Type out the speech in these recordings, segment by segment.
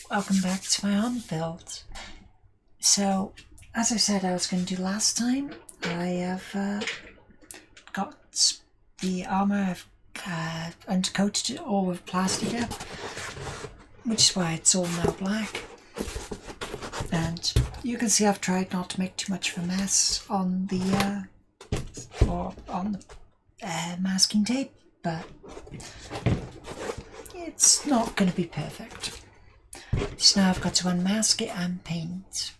welcome back to my arm build. So, as I said I was going to do last time, I have got the armour, I've undercoated it all with plastic up, which is why it's all now black. And you can see I've tried not to make too much of a mess on the masking tape, but it's not going to be perfect. So now I've got to unmask it and paint.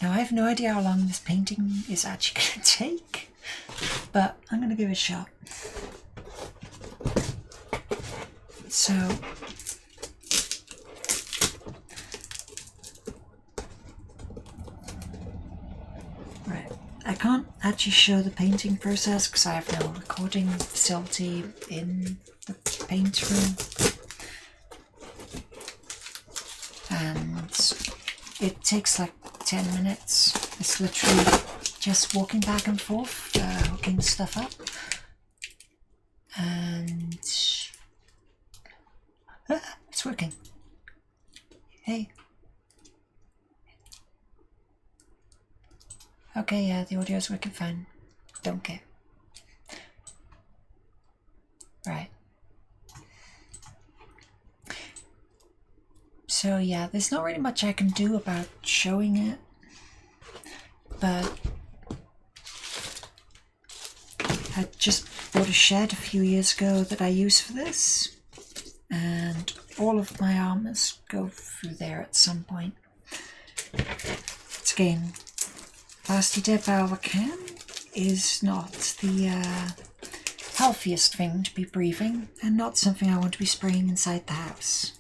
Now I have no idea how long this painting is actually going to take, but I'm going to give it a shot. So right, I can't actually show the painting process because I have no recording facility in the paint room, and it takes like 10 minutes. It's literally just walking back and forth, hooking stuff up, and it's working. Hey. Okay, yeah, the audio's working fine. Don't care. Right. So yeah, there's not really much I can do about showing it, but I just bought a shed a few years ago that I use for this, and all of my armors go through there at some point. It's again, plastic dip out of a can is not the healthiest thing to be breathing, and not something I want to be spraying inside the house.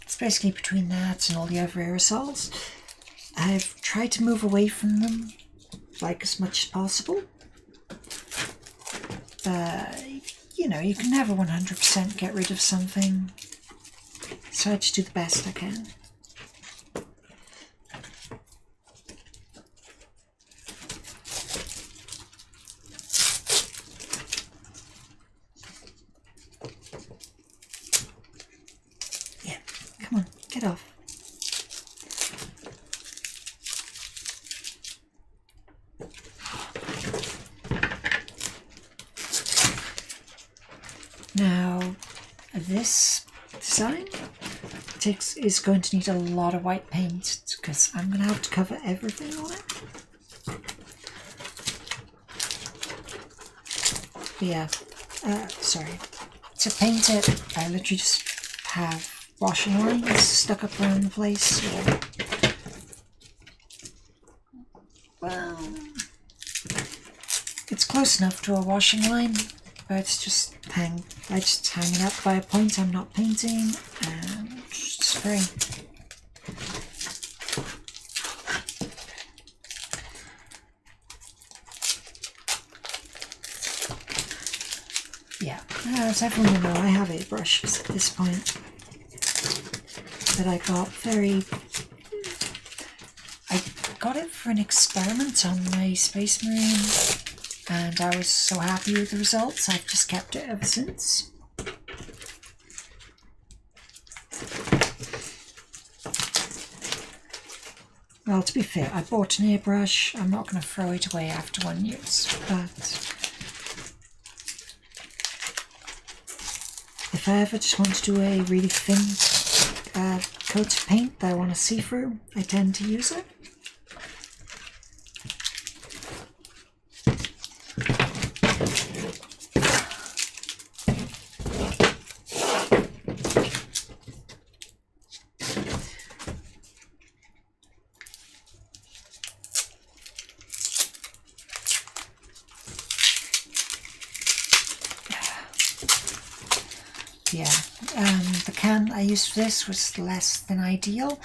It's basically between that and all the other aerosols. I've tried to move away from them like as much as possible, but you know, you can never 100% get rid of something, so I just do the best I can. Yeah, come on, get off. Now, this design is going to need a lot of white paint because I'm going to have to cover everything on it. But yeah, sorry. To paint it, I literally just have washing lines stuck up around the place. Or, well, it's close enough to a washing line, but it's just I just hang it up by a point I'm not painting and just spray. Yeah, as everyone will know, I have airbrushes at this point that I got it for an experiment on my Space Marine, and I was so happy with the results, I've just kept it ever since. Well, to be fair, I bought an airbrush. I'm not going to throw it away after 1 use, but if I ever just want to do a really thin coat of paint that I want to see through, I tend to use it. Yeah, the can I used for this was less than ideal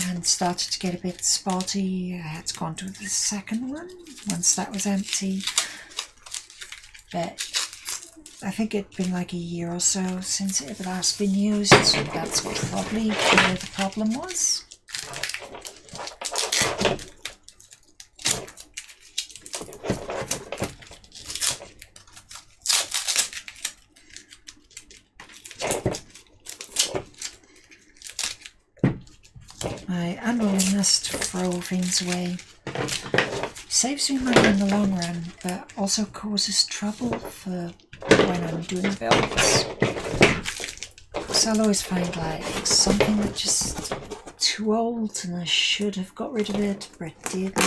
and started to get a bit spotty. I had to go on to the second one once that was empty. But I think it'd been like a year or so since it had last been used, so that's probably where the problem was. my unwillingness to throw things away. Saves me money in the long run, but also causes trouble for when I'm doing builds. Because I'll always find like something that's just too old and I should have got rid of it, but I didn't.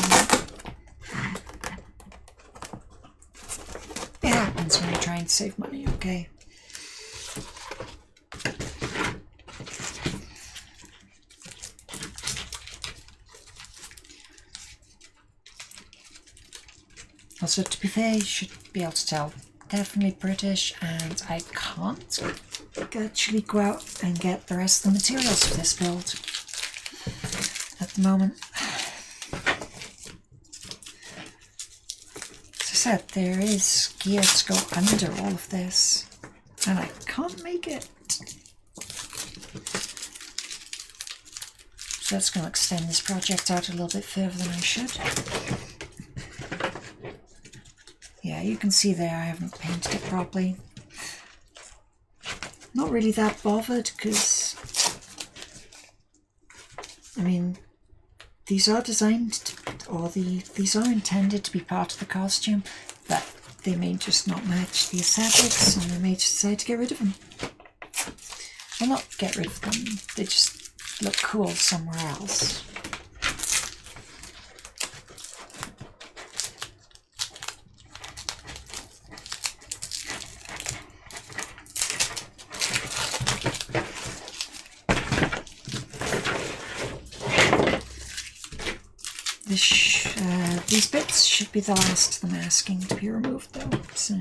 It happens when you're trying to save money, okay? Also, to be fair, you should be able to tell. Definitely British, and I can't actually go out and get the rest of the materials for this build at the moment. As I said, there is gear to go under all of this, and I can't make it. So that's going to extend this project out a little bit further than I should. Yeah, you can see there I haven't painted it properly. Not really that bothered because, I mean, these are designed to, or these are intended to be part of the costume, but they may just not match the aesthetics and they may just decide to get rid of them. Well, not get rid of them, they just look cool somewhere else. These bits should be the last of the masking to be removed though, so.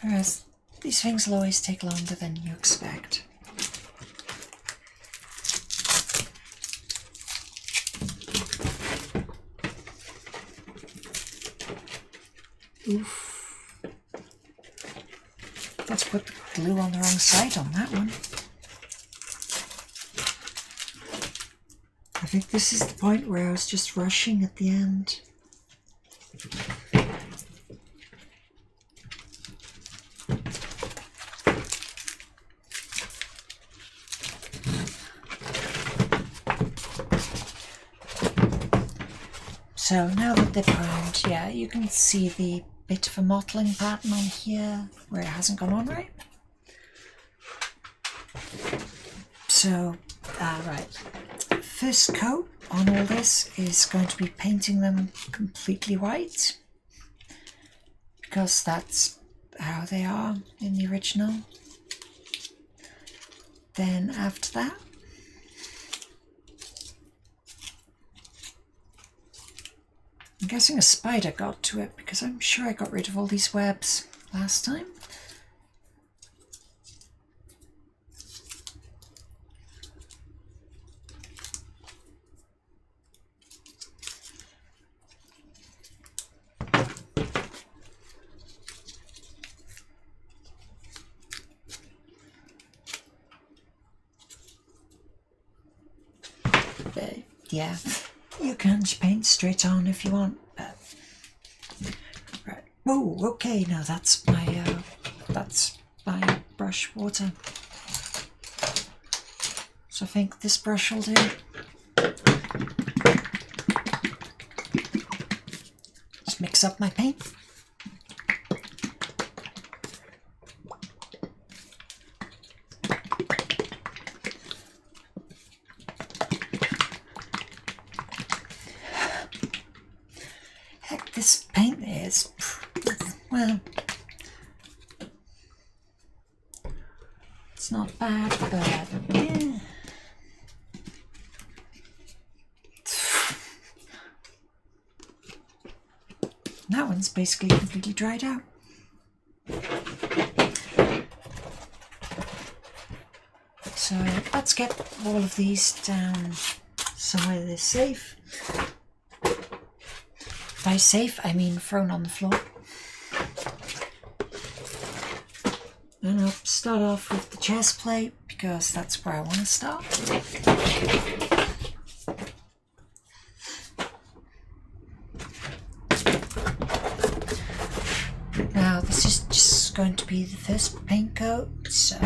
Whereas these things will always take longer than you expect. Oof. Let's put the glue on the wrong side on that one. I think this is the point where I was just rushing at the end. So now that they're primed, yeah, you can see the bit of a mottling pattern on here where it hasn't gone on right. So, right, first coat on all this is going to be painting them completely white because that's how they are in the original. Then after that, I'm guessing a spider got to it because I'm sure I got rid of all these webs last time. Yeah, you can paint straight on if you want. But right. Oh, okay. Now that's my brush water. So I think this brush will do. Just mix up my paint. This paint is, well, it's not bad, but yeah. That one's basically completely dried out. So let's get all of these down somewhere they're safe. By safe, I mean thrown on the floor. And I'll start off with the chest plate because that's where I want to start. Now this is just going to be the first paint coat, so...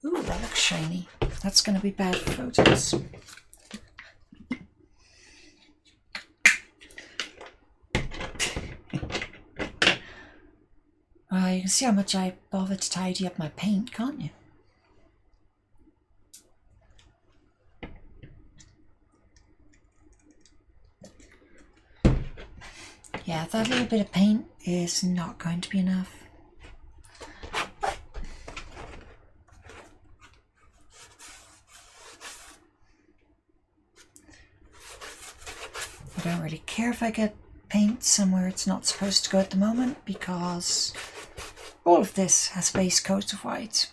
Ooh, that looks shiny. That's going to be bad for photos. You can see how much I bother to tidy up my paint, can't you? Yeah, that little bit of paint is not going to be enough. I don't really care if I get paint somewhere it's not supposed to go at the moment, because all of this has a base coat of white.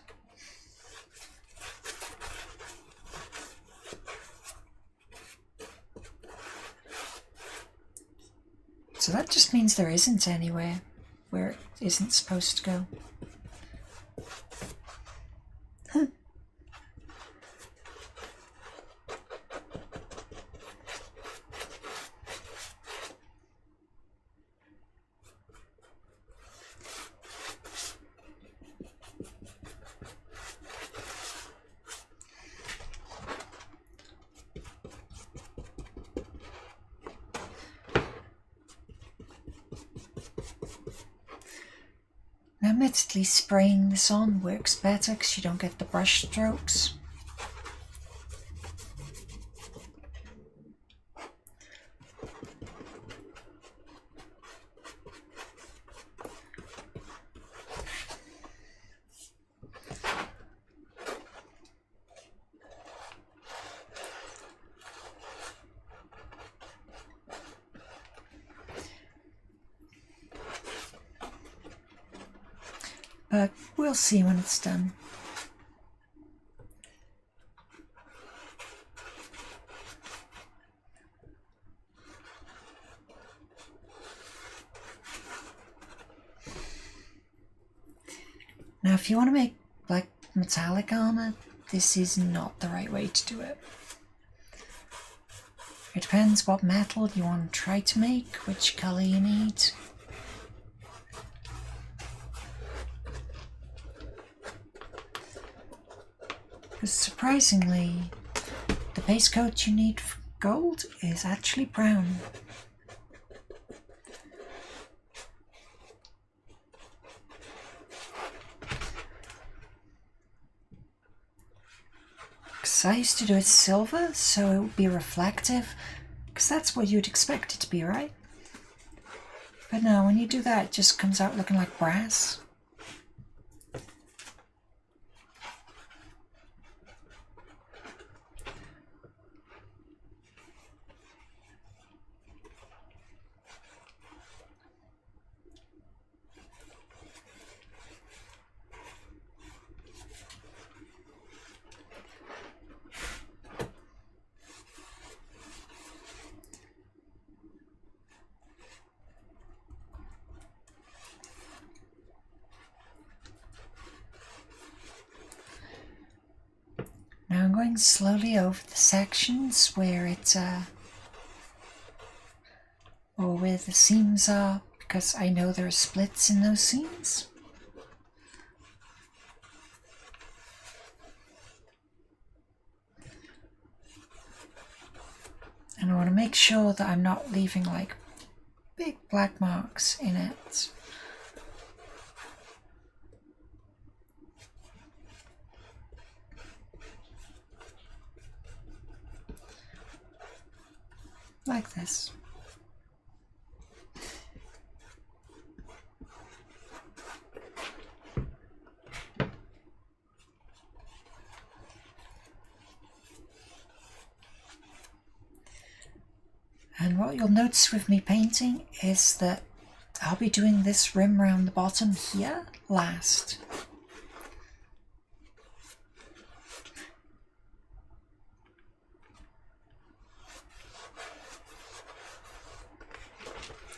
So that just means there isn't anywhere where it isn't supposed to go. Huh. Now, admittedly, spraying this on works better because you don't get the brush strokes. But we'll see when it's done. Now, if you want to make like metallic armor, this is not the right way to do it. It depends what metal you want to try to make, which color you need. Because surprisingly, the base coat you need for gold is actually brown. Because I used to do it silver, so it would be reflective, because that's what you'd expect it to be, right? But no, when you do that, it just comes out looking like brass. Now I'm going slowly over the sections where it's or where the seams are, because I know there are splits in those seams. And I want to make sure that I'm not leaving like big black marks in it. Like this. And what you'll notice with me painting is that I'll be doing this rim around the bottom here last.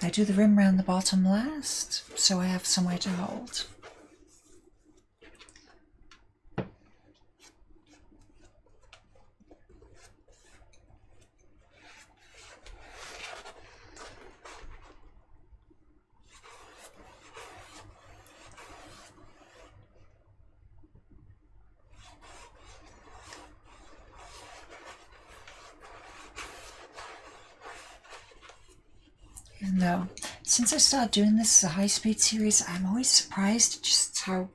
I do the rim around the bottom last, so I have somewhere to hold. Even though, since I started doing this as a high-speed series, I'm always surprised at just how,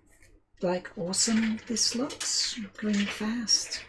like, awesome this looks, going fast.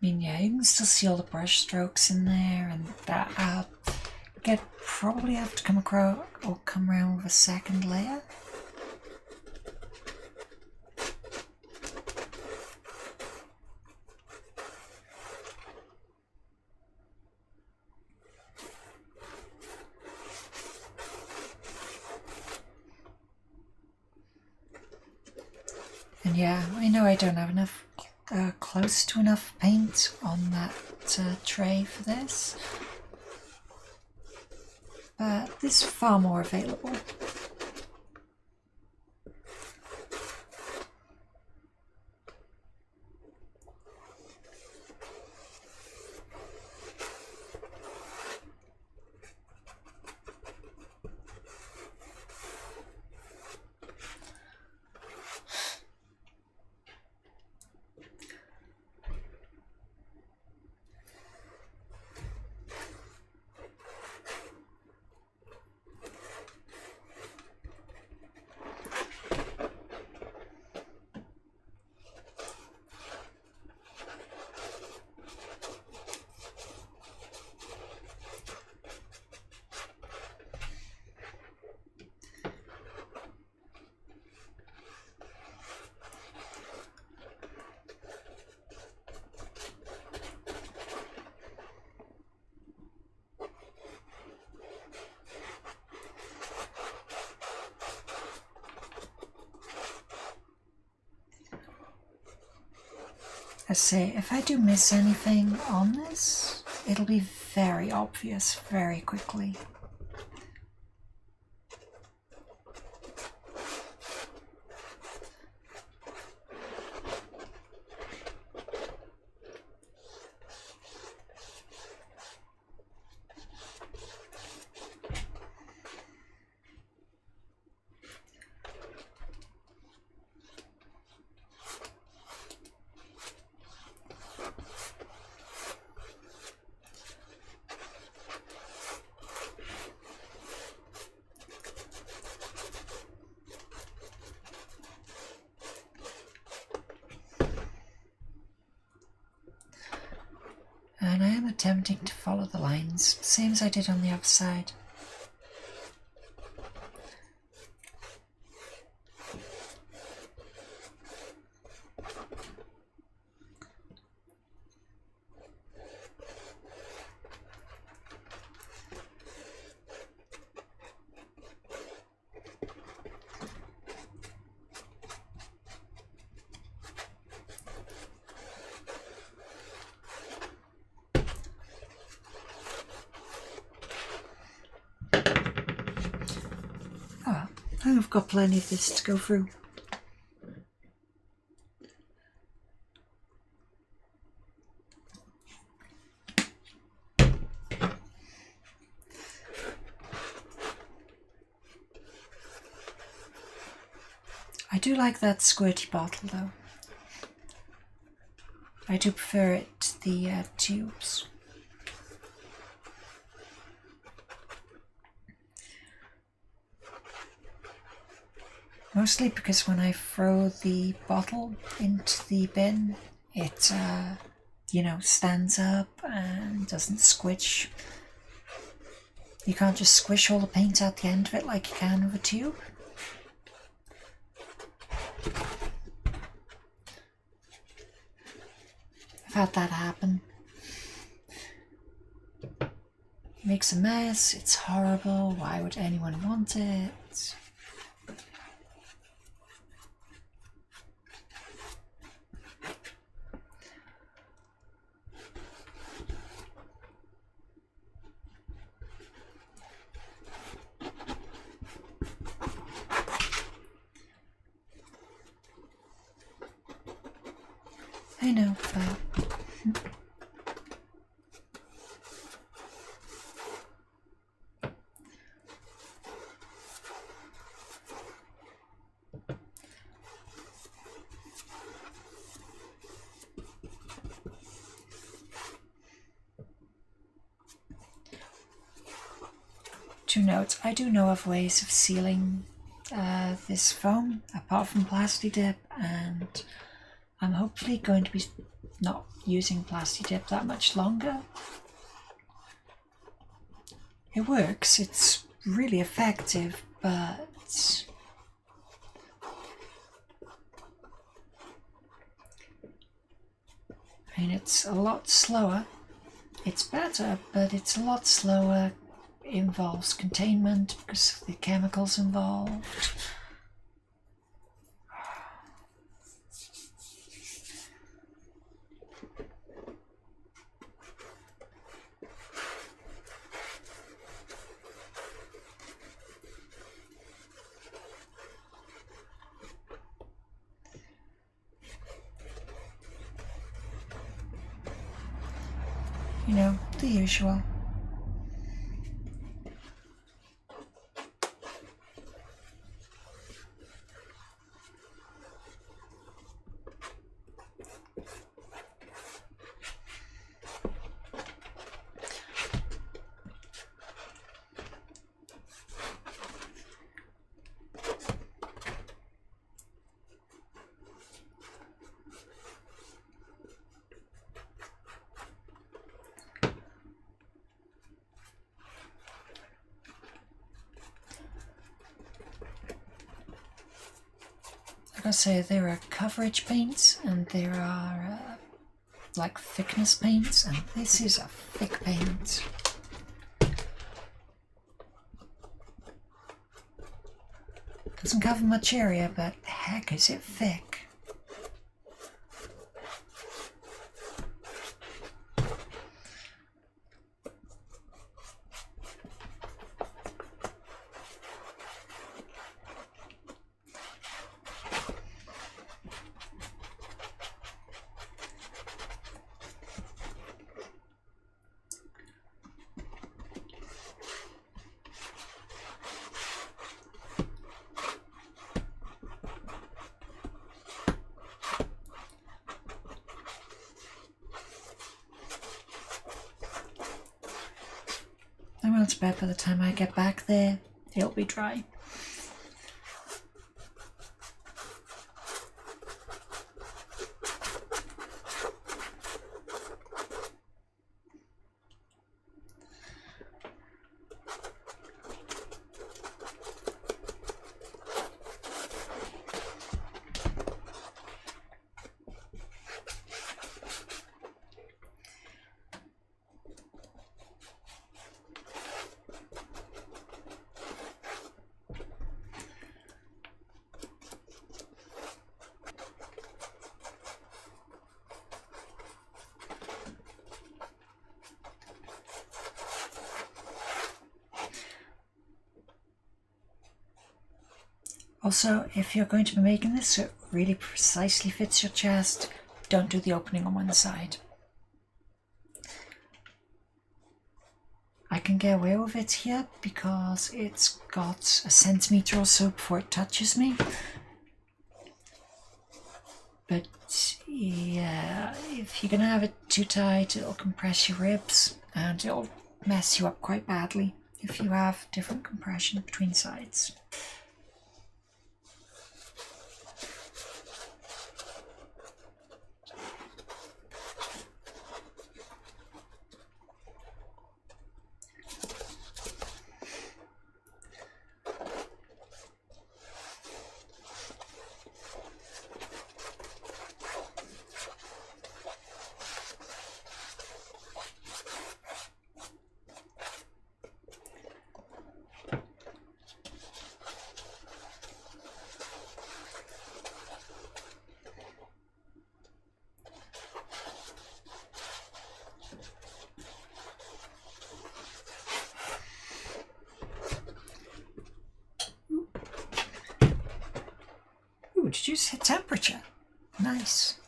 I mean, yeah, you can still see all the brush strokes in there, and that probably have to come around with a second layer. And yeah, I know I don't have enough, close to enough paint on that tray for this, but there's far more available. I say, if I do miss anything on this, it'll be very obvious very quickly. And I am attempting to follow the lines, same as I did on the other side. I've got plenty of this to go through. I do like that squirty bottle though. I do prefer it to the tubes. Mostly because when I throw the bottle into the bin, it, you know, stands up and doesn't squish. You can't just squish all the paint out the end of it like you can with a tube. I've had that happen. makes a mess, it's horrible, why would anyone want it? I know, but two notes. I do know of ways of sealing this foam apart from Plasti Dip, and I'm hopefully going to be not using Plasti Dip that much longer. It works, it's really effective, but I mean, it's a lot slower. It's better, but it's a lot slower. It involves containment because of the chemicals involved. You know, the usual. Like I say, there are coverage paints and there are like thickness paints, and this is a thick paint. Doesn't cover much area, but heck is it thick. Well, it's bad by the time I get back there, it'll be dry. Also, if you're going to be making this so it really precisely fits your chest, don't do the opening on one side. I can get away with it here because it's got a centimetre or so before it touches me. But yeah, if you're going to have it too tight, it'll compress your ribs and it'll mess you up quite badly if you have different compression between sides. Reduce hit temperature. Nice.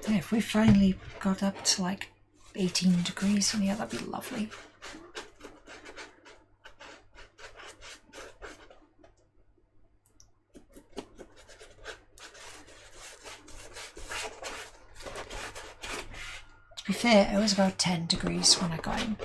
Yeah, if we finally got up to like 18 degrees in here, that'd be lovely. To be fair, it was about 10 degrees when I got in.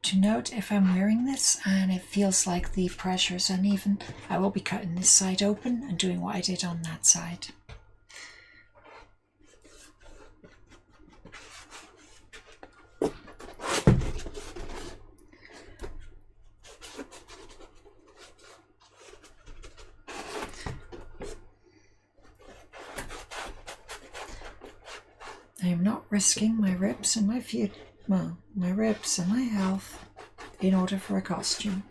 To note, if I'm wearing this and it feels like the pressure is uneven, I will be cutting this side open and doing what I did on that side. I am not risking my ribs and my ribs and my health in order for a costume.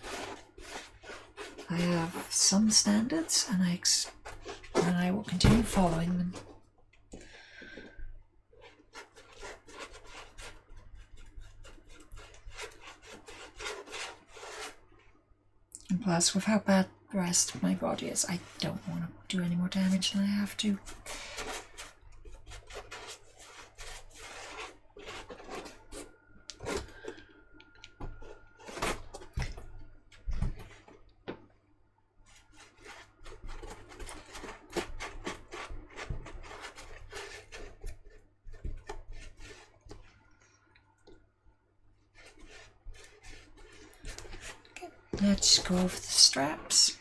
I have some standards and I will continue following them. And plus, with how bad the rest of my body is, I don't want to do any more damage than I have to. Let's go over the straps.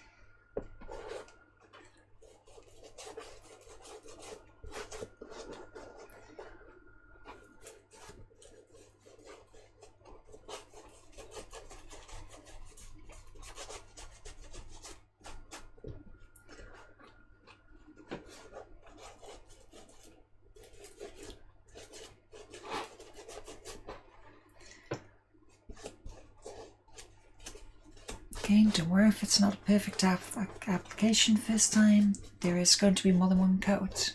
Again, don't worry if it's not a perfect application first time. There is going to be more than one coat.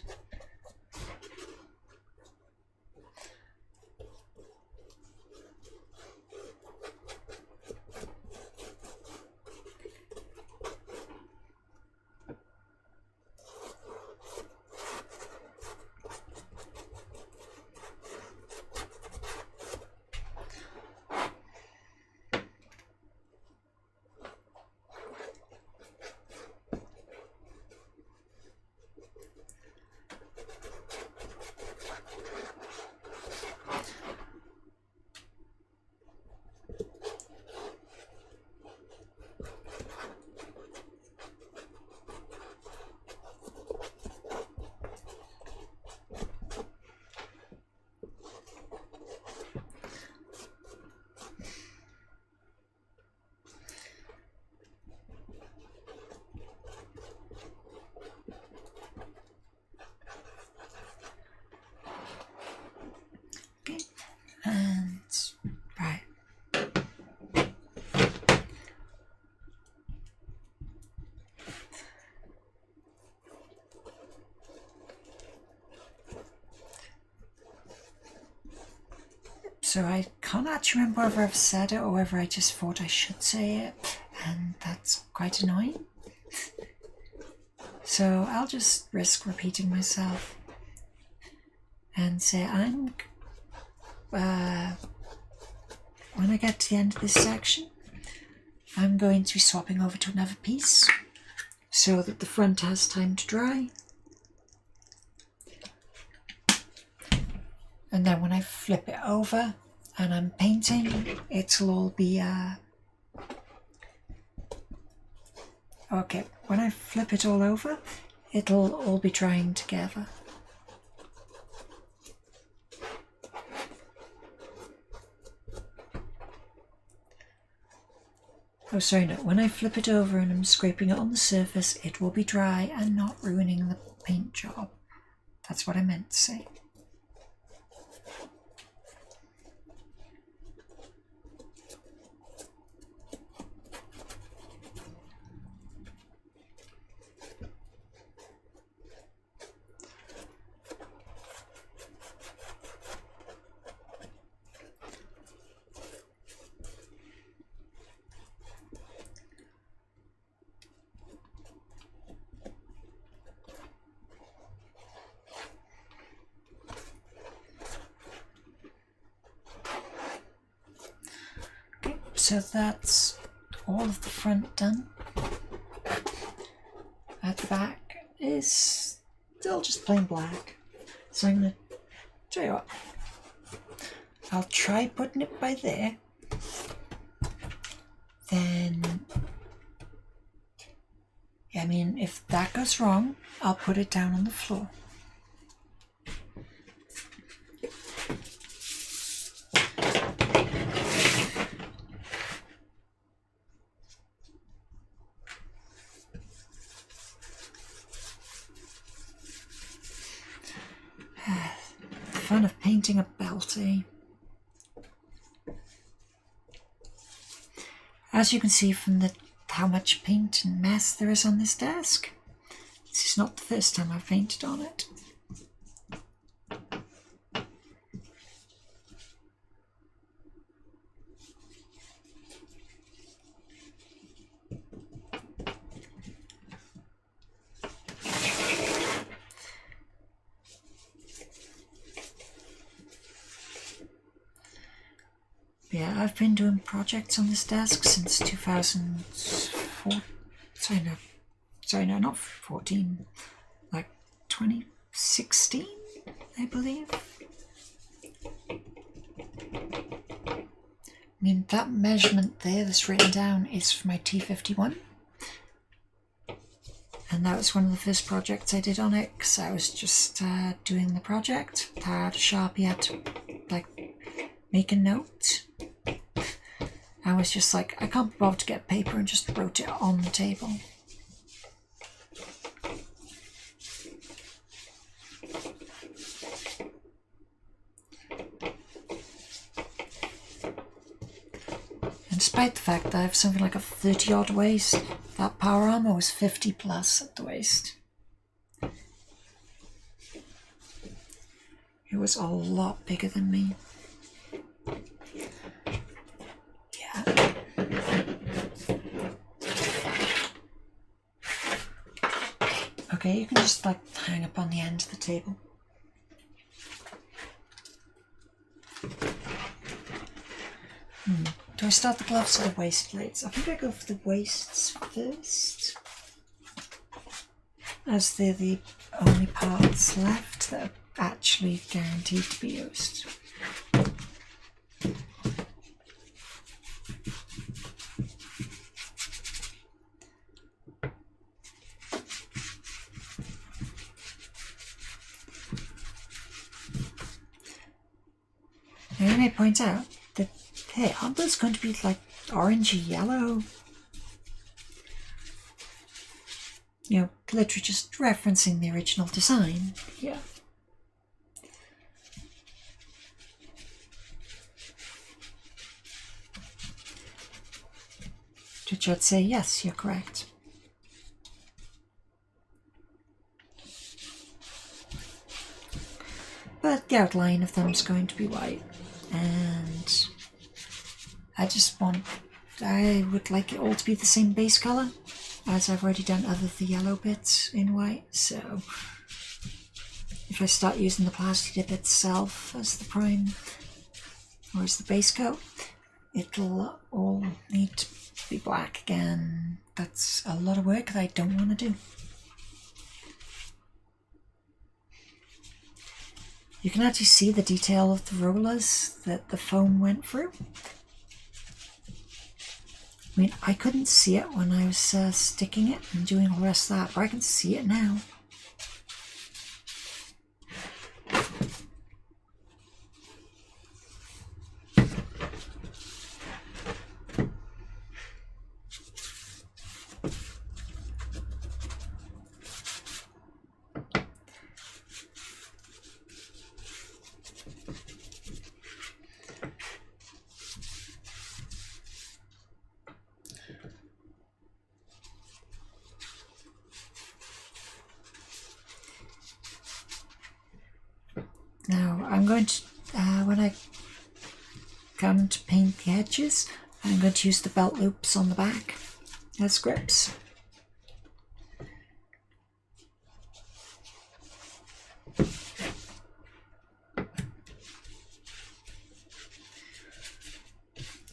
So I can't actually remember whether I've said it or whether I just thought I should say it, and that's quite annoying. So I'll just risk repeating myself and say when I get to the end of this section, I'm going to be swapping over to another piece so that the front has time to dry. And then when I flip it over and I'm painting, it'll all be okay, when I flip it all over, it'll all be drying together. Oh, sorry, no. When I flip it over and I'm scraping it on the surface, it will be dry and not ruining the paint job. That's what I meant to say. So that's all of the front done. At the back is still just plain black. So I'm going to tell you what, I'll try putting it by there. Then, I mean, if that goes wrong, I'll put it down on the floor. Fun of painting a belt, eh? As you can see from how much paint and mess there is on this desk, this is not the first time I've painted on it. Yeah, I've been doing projects on this desk since 2004. Sorry, no, not 14. Like 2016, I believe. I mean, that measurement there that's written down is for my T51. And that was one of the first projects I did on it, because I was just doing the project. I had a Sharpie, had to, like, make a note. I was just like, I can't be bothered to get paper, and just wrote it on the table. And despite the fact that I have something like a 30-odd waist, that power armor was 50 plus at the waist. It was a lot bigger than me. Okay, you can just like hang up on the end of the table. Do I start the gloves or the waist plates? I think I go for the waists first, as they're the only parts left that are actually guaranteed to be used. I may point out that hey, Armour's going to be like orangey yellow. You know, literally just referencing the original design. Yeah. Which I'd say, yes, you're correct. But the outline of them is going to be white. And I would like it all to be the same base colour, as I've already done the yellow bits in white, so if I start using the plastic dip itself as the prime, or as the base coat, it'll all need be black again. That's a lot of work that I don't want to do. You can actually see the detail of the rollers that the foam went through. I mean, I couldn't see it when I was sticking it and doing all the rest of that, but I can see it now. Now I'm going to, when I come to paint the edges, I'm going to use the belt loops on the back as grips.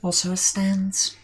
Also as stands.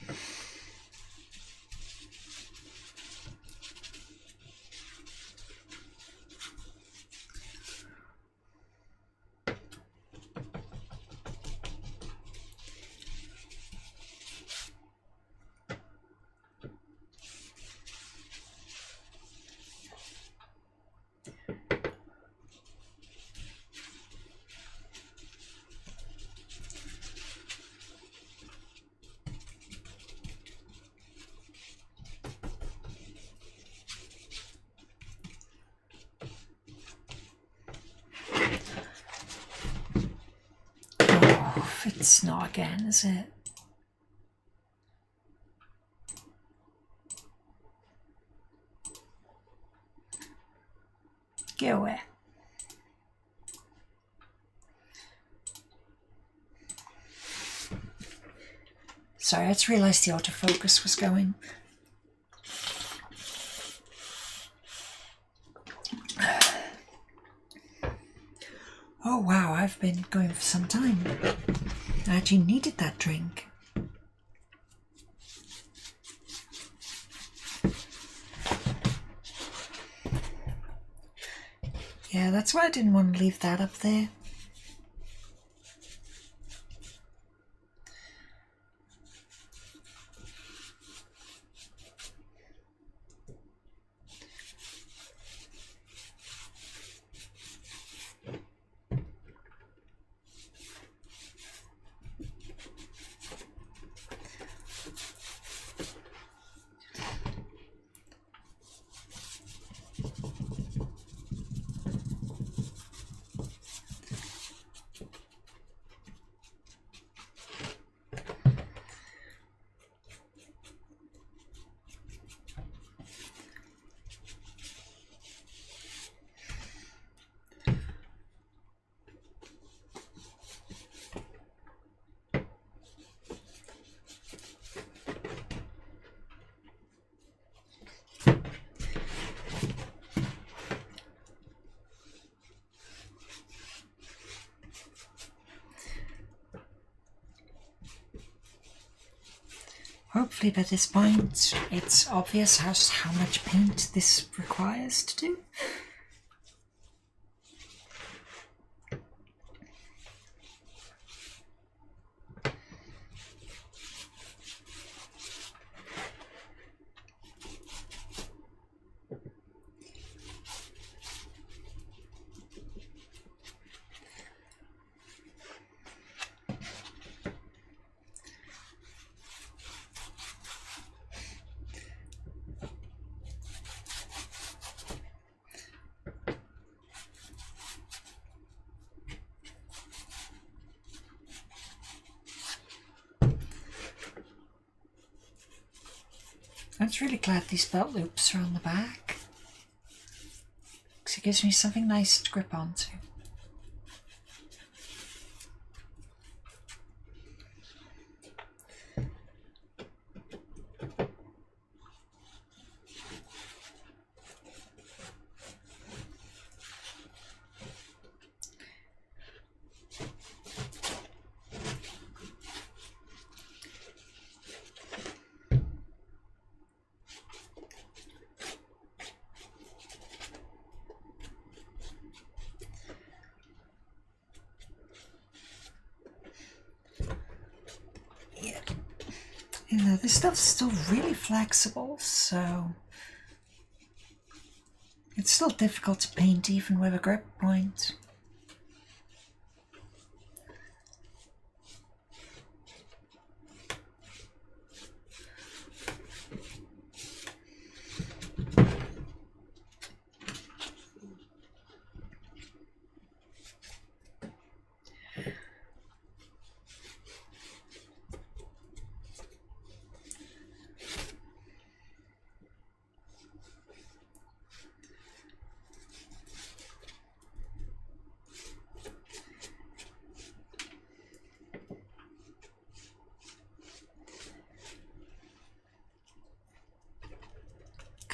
It's not again, is it? Get away. Sorry, I just realised the autofocus was going. Oh wow, I've been going for some time. I actually needed that drink. Yeah, that's why I didn't want to leave that up there. Hopefully by this point it's obvious how much paint this requires to do. I'm just really glad these belt loops are on the back, because it gives me something nice to grip onto. You know, this stuff's still really flexible, so it's still difficult to paint even with a grip point.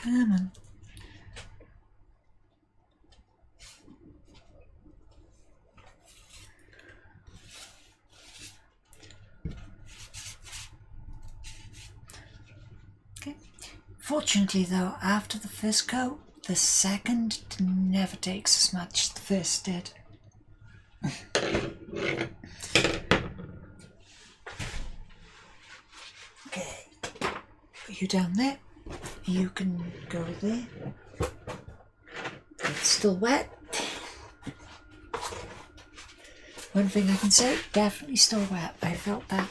Come on. Okay. Fortunately though, after the first coat, the second never takes as much as the first did. Okay. Put you down there. You can go there. It's still wet. One thing I can say, definitely still wet. I felt that.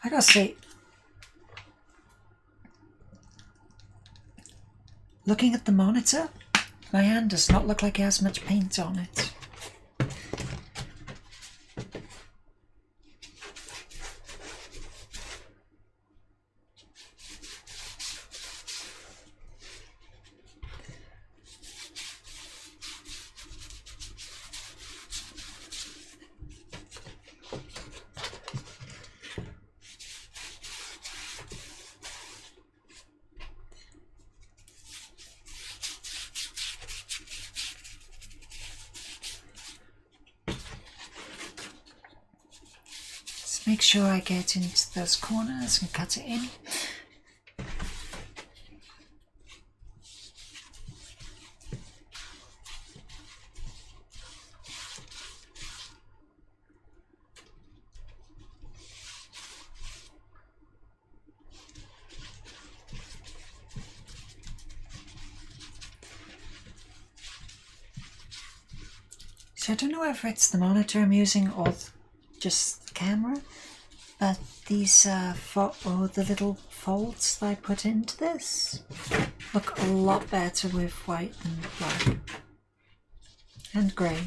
I gotta say, looking at the monitor, my hand does not look like it has much paint on it. Make sure I get into those corners and cut it in. So I don't know if it's the monitor I'm using or just the camera, but these the little folds that I put into this look a lot better with white and black and grey.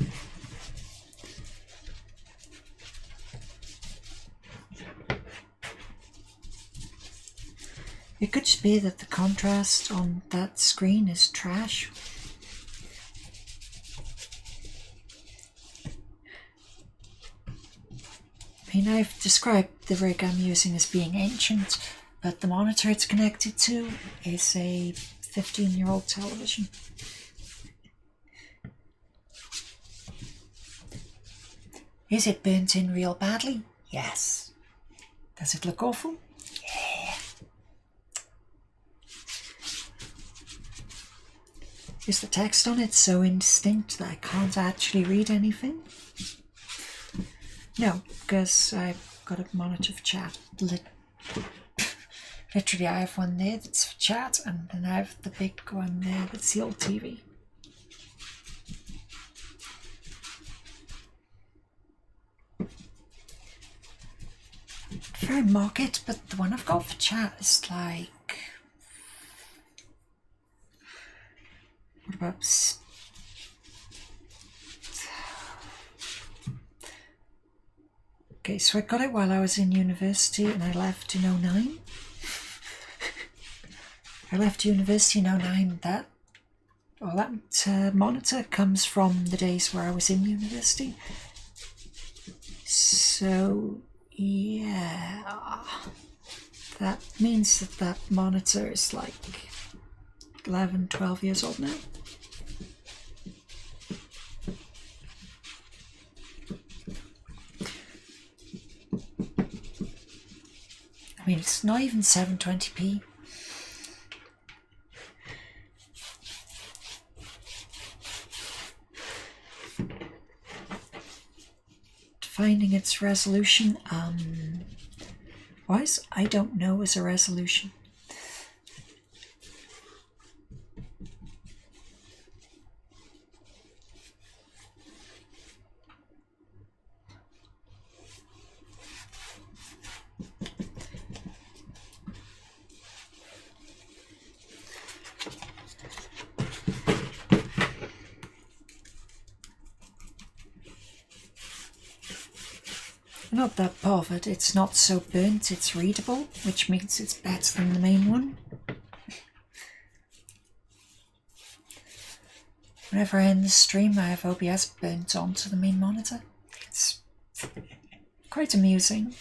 It could just be that the contrast on that screen is trash. I mean, I've described the rig I'm using as being ancient, but the monitor it's connected to is a 15-year-old television. Is it burnt in real badly? Yes. Does it look awful? Yeah. Is the text on it so indistinct that I can't actually read anything? No, because I've got a monitor for chat. Literally, I have one there that's for chat, and then I have the big one there that's the old TV. Very market, but the one I've got for chat is like... What about... Okay, so I got it while I was in university and I left in 09. I left university in 09. That monitor comes from the days where I was in university. So, yeah. That means that monitor is like 11, 12 years old now. I mean, it's not even 720p. finding its resolution. Why is I don't know is a resolution? Not that bothered, it's not so burnt, it's readable, which means it's better than the main one. Whenever I end the stream, I have OBS burnt onto the main monitor. It's quite amusing.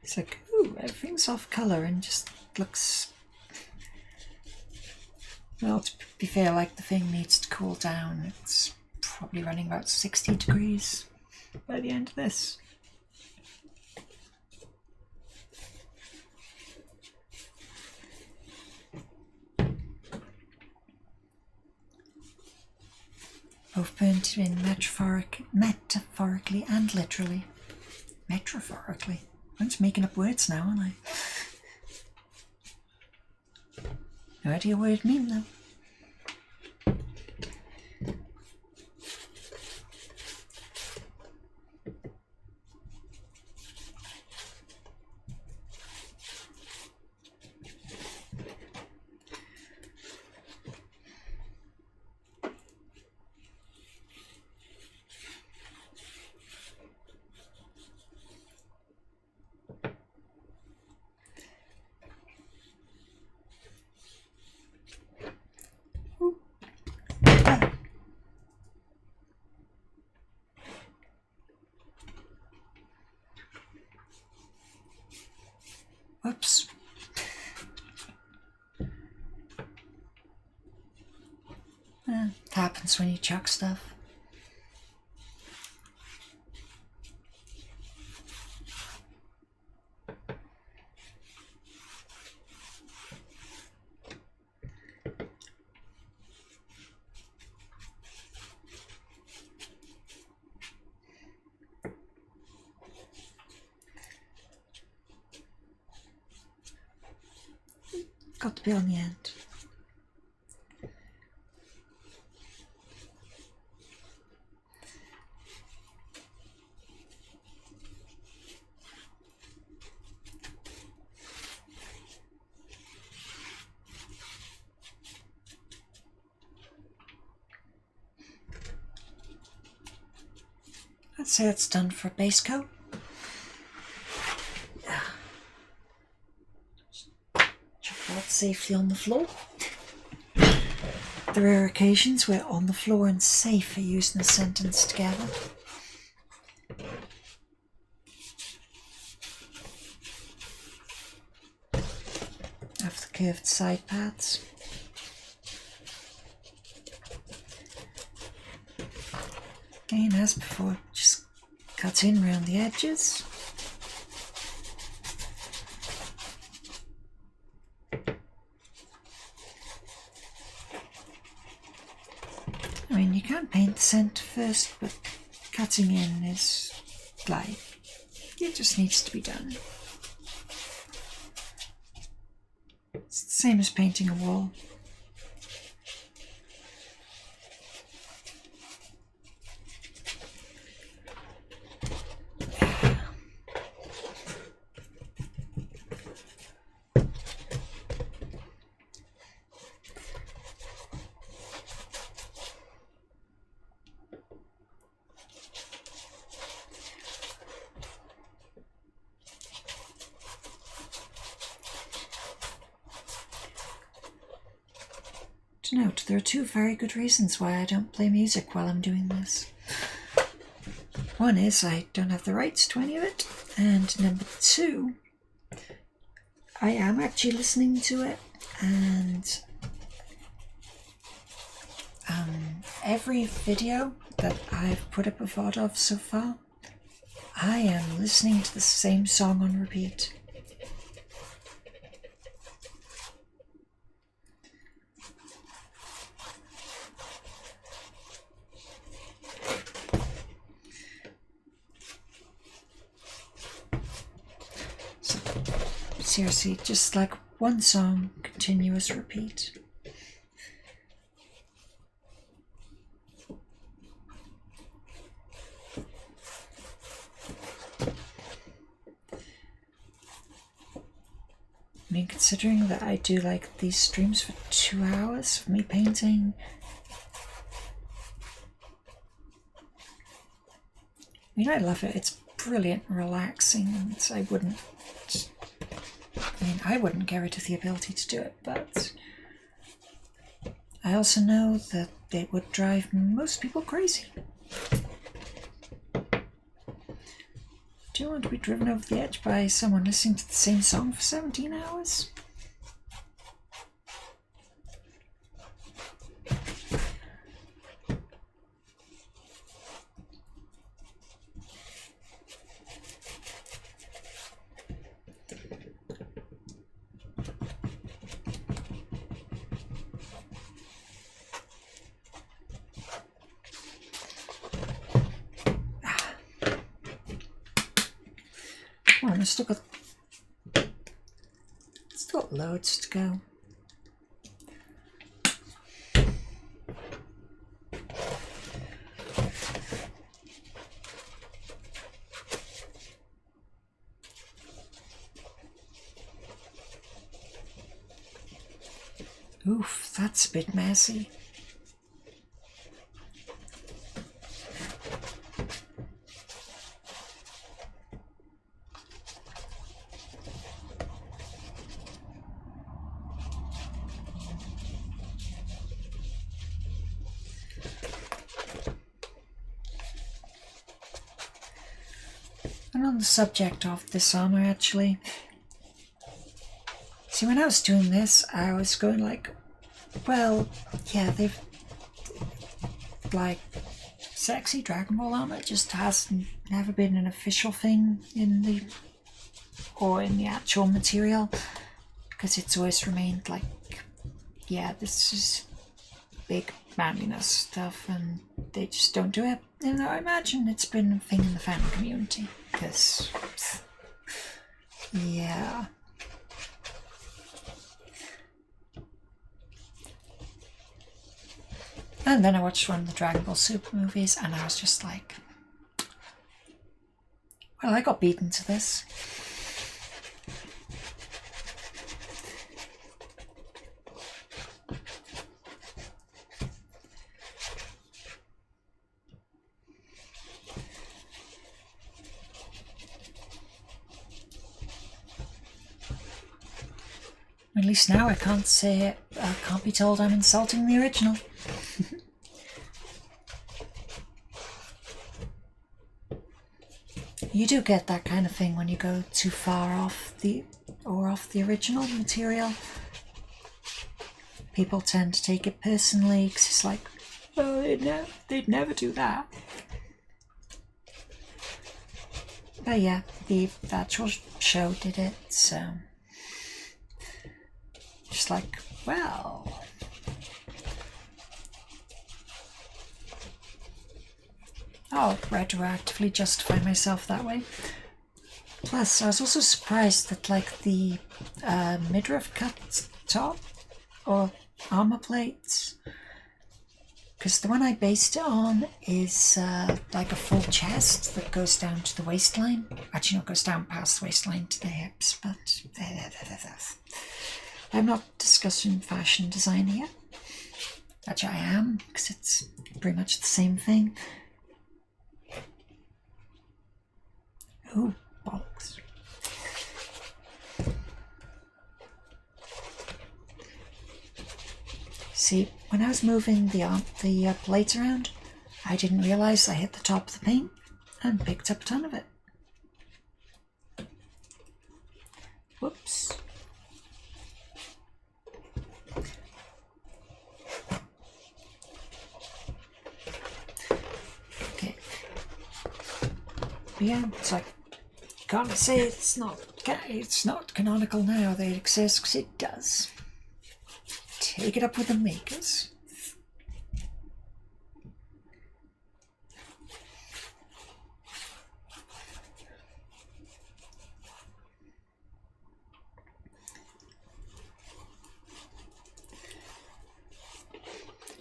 It's like, ooh, everything's off colour and just looks... Well, to be fair, like the thing needs to cool down. It's probably running about 60 degrees by the end of this. Both burnt in metaphorically and literally. Metaphorically. I'm just making up words now, aren't I? No idea what it means though. Whoops. It happens when you chuck stuff. Got to be on the end. I'd say it's done for base coat. Safely on the floor. The rare occasions where on the floor and safe are used in a sentence together. Have the curved side pads. Again, as before, just cut in around the edges. I mean, you can paint the centre first, but cutting in is like, it just needs to be done. It's the same as painting a wall. To note, there are two very good reasons why I don't play music while I'm doing this. One is I don't have the rights to any of it, and number two, I am actually listening to it, and every video that I've put up a VOD of so far, I am listening to the same song on repeat. seriously, just like one song, continuous repeat. I mean, considering that I do like these streams for 2 hours of me painting, I mean, I love it. It's brilliant and relaxing, and I wouldn't get rid of the ability to do it, but I also know that it would drive most people crazy. Do you want to be driven over the edge by someone listening to the same song for 17 hours? Come on, I've still got loads to go. Oof, that's a bit messy. And on the subject of this armor, actually, see, when I was doing this, I was going like, well, yeah, they've, like, sexy Dragonball armor just has never been an official thing in the actual material, because it's always remained like, yeah, this is big manliness stuff, and they just don't do it. And I imagine it's been a thing in the fan community, because, yeah. And then I watched one of the Dragon Ball Super movies, and I was just like, well, I got beaten to this. At least now I can't say it. I can't be told I'm insulting the original. You do get that kind of thing when you go too far off the original material. People tend to take it personally because it's like, oh, they'd never do that. But yeah, the actual show did it, so just like, well. I'll retroactively justify myself that way. Plus, I was also surprised that, like, the midriff cut top or armor plates, because the one I based it on is like a full chest that goes down to the waistline. Actually, not goes down past the waistline to the hips, but I'm not discussing fashion design here. Actually, I am, because it's pretty much the same thing. Ooh, bollocks. See, when I was moving the plates around, I didn't realise I hit the top of the paint and picked up a ton of it. Whoops. Okay. But yeah, it's like, you can't say it's not canonical now that it exists, because it does. Take it up with the makers.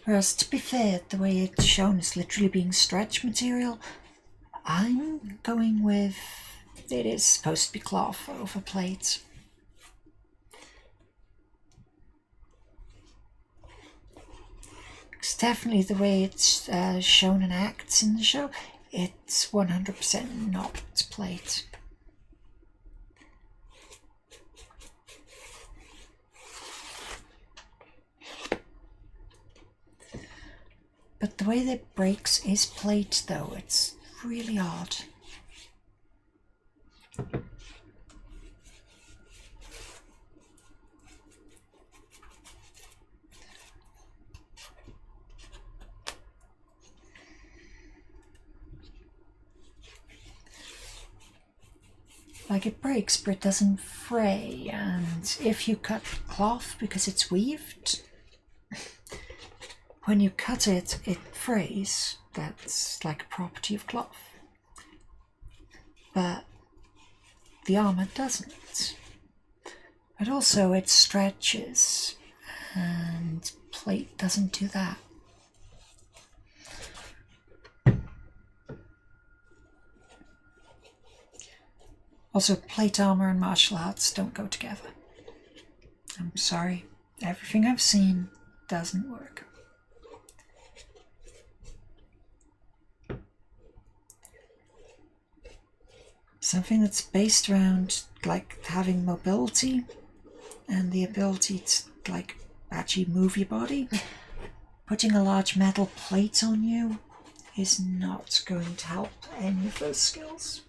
Whereas, to be fair, the way it's shown is literally being stretch material. I'm going with it is supposed to be cloth over plate. It's definitely the way it's shown and acts in the show. It's 100% not plate. But the way that it breaks is plate, though. It's really odd. Like, it breaks, but it doesn't fray. And if you cut cloth because it's weaved, when you cut it, it frays. That's like a property of cloth. But the armour doesn't. But also it stretches, and plate doesn't do that. Also, plate armour and martial arts don't go together. I'm sorry, everything I've seen doesn't work. Something that's based around like having mobility and the ability to like actually move your body, putting a large metal plate on you is not going to help any of those skills.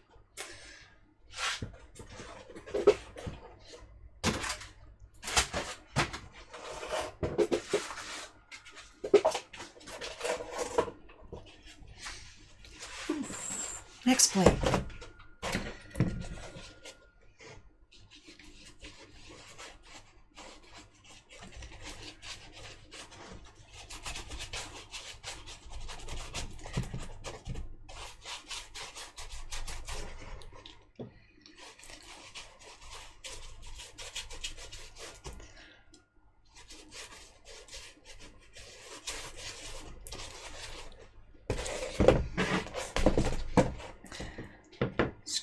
Next plate.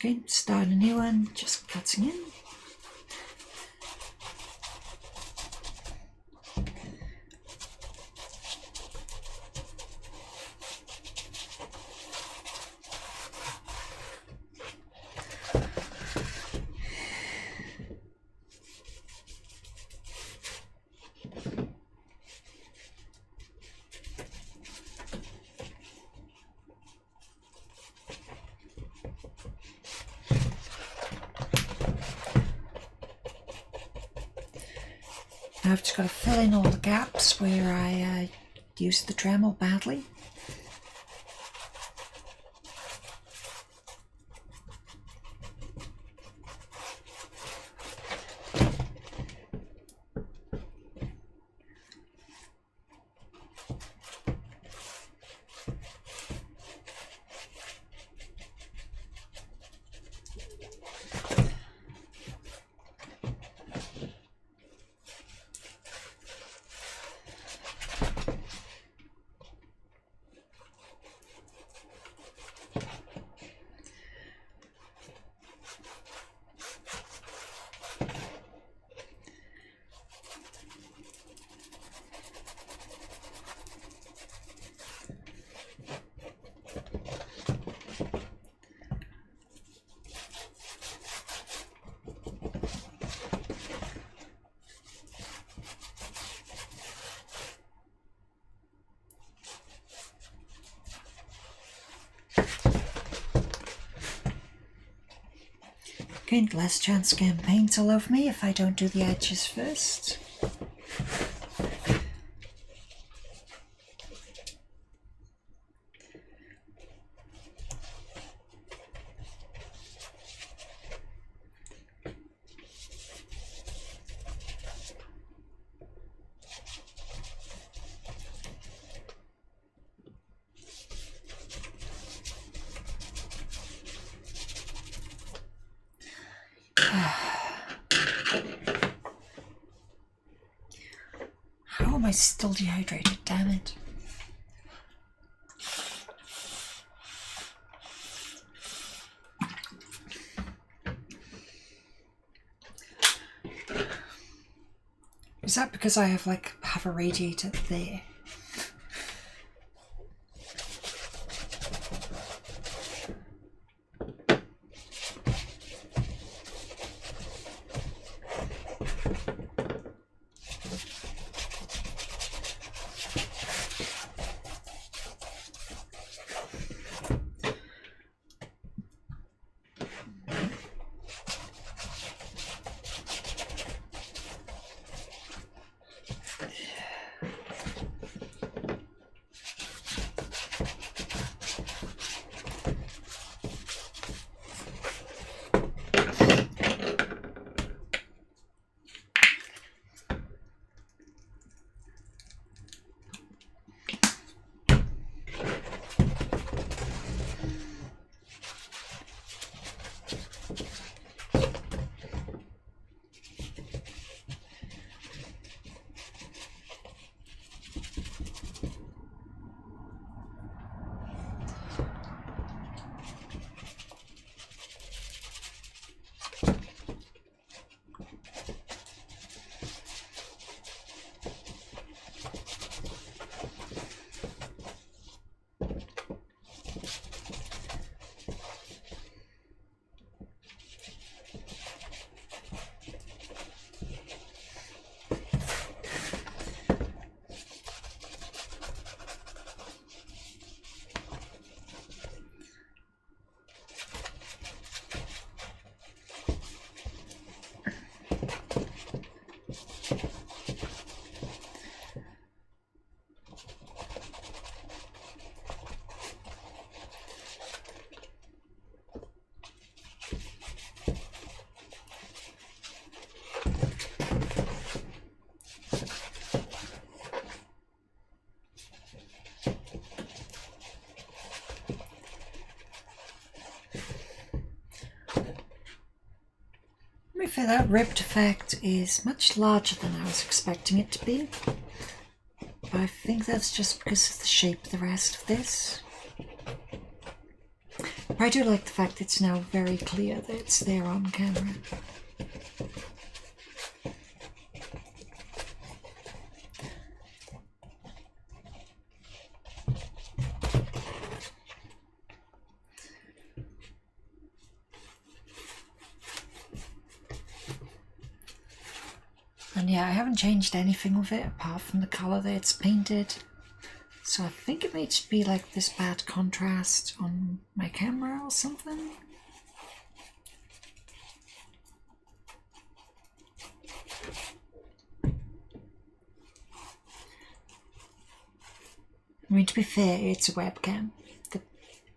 Okay, start a new one, just cutting in. Now I've just got to fill in all the gaps where I used the Dremel badly. Okay, less chance of getting paint all over me if I don't do the edges first. How am I still dehydrated? Damn it. Is that because I have a radiator there? To be fair, that ribbed effect is much larger than I was expecting it to be. But I think that's just because of the shape of the rest of this. But I do like the fact it's now very clear that it's there on camera. And yeah, I haven't changed anything with it apart from the colour that it's painted. So I think it may just be like this bad contrast on my camera or something. I mean, to be fair, it's a webcam.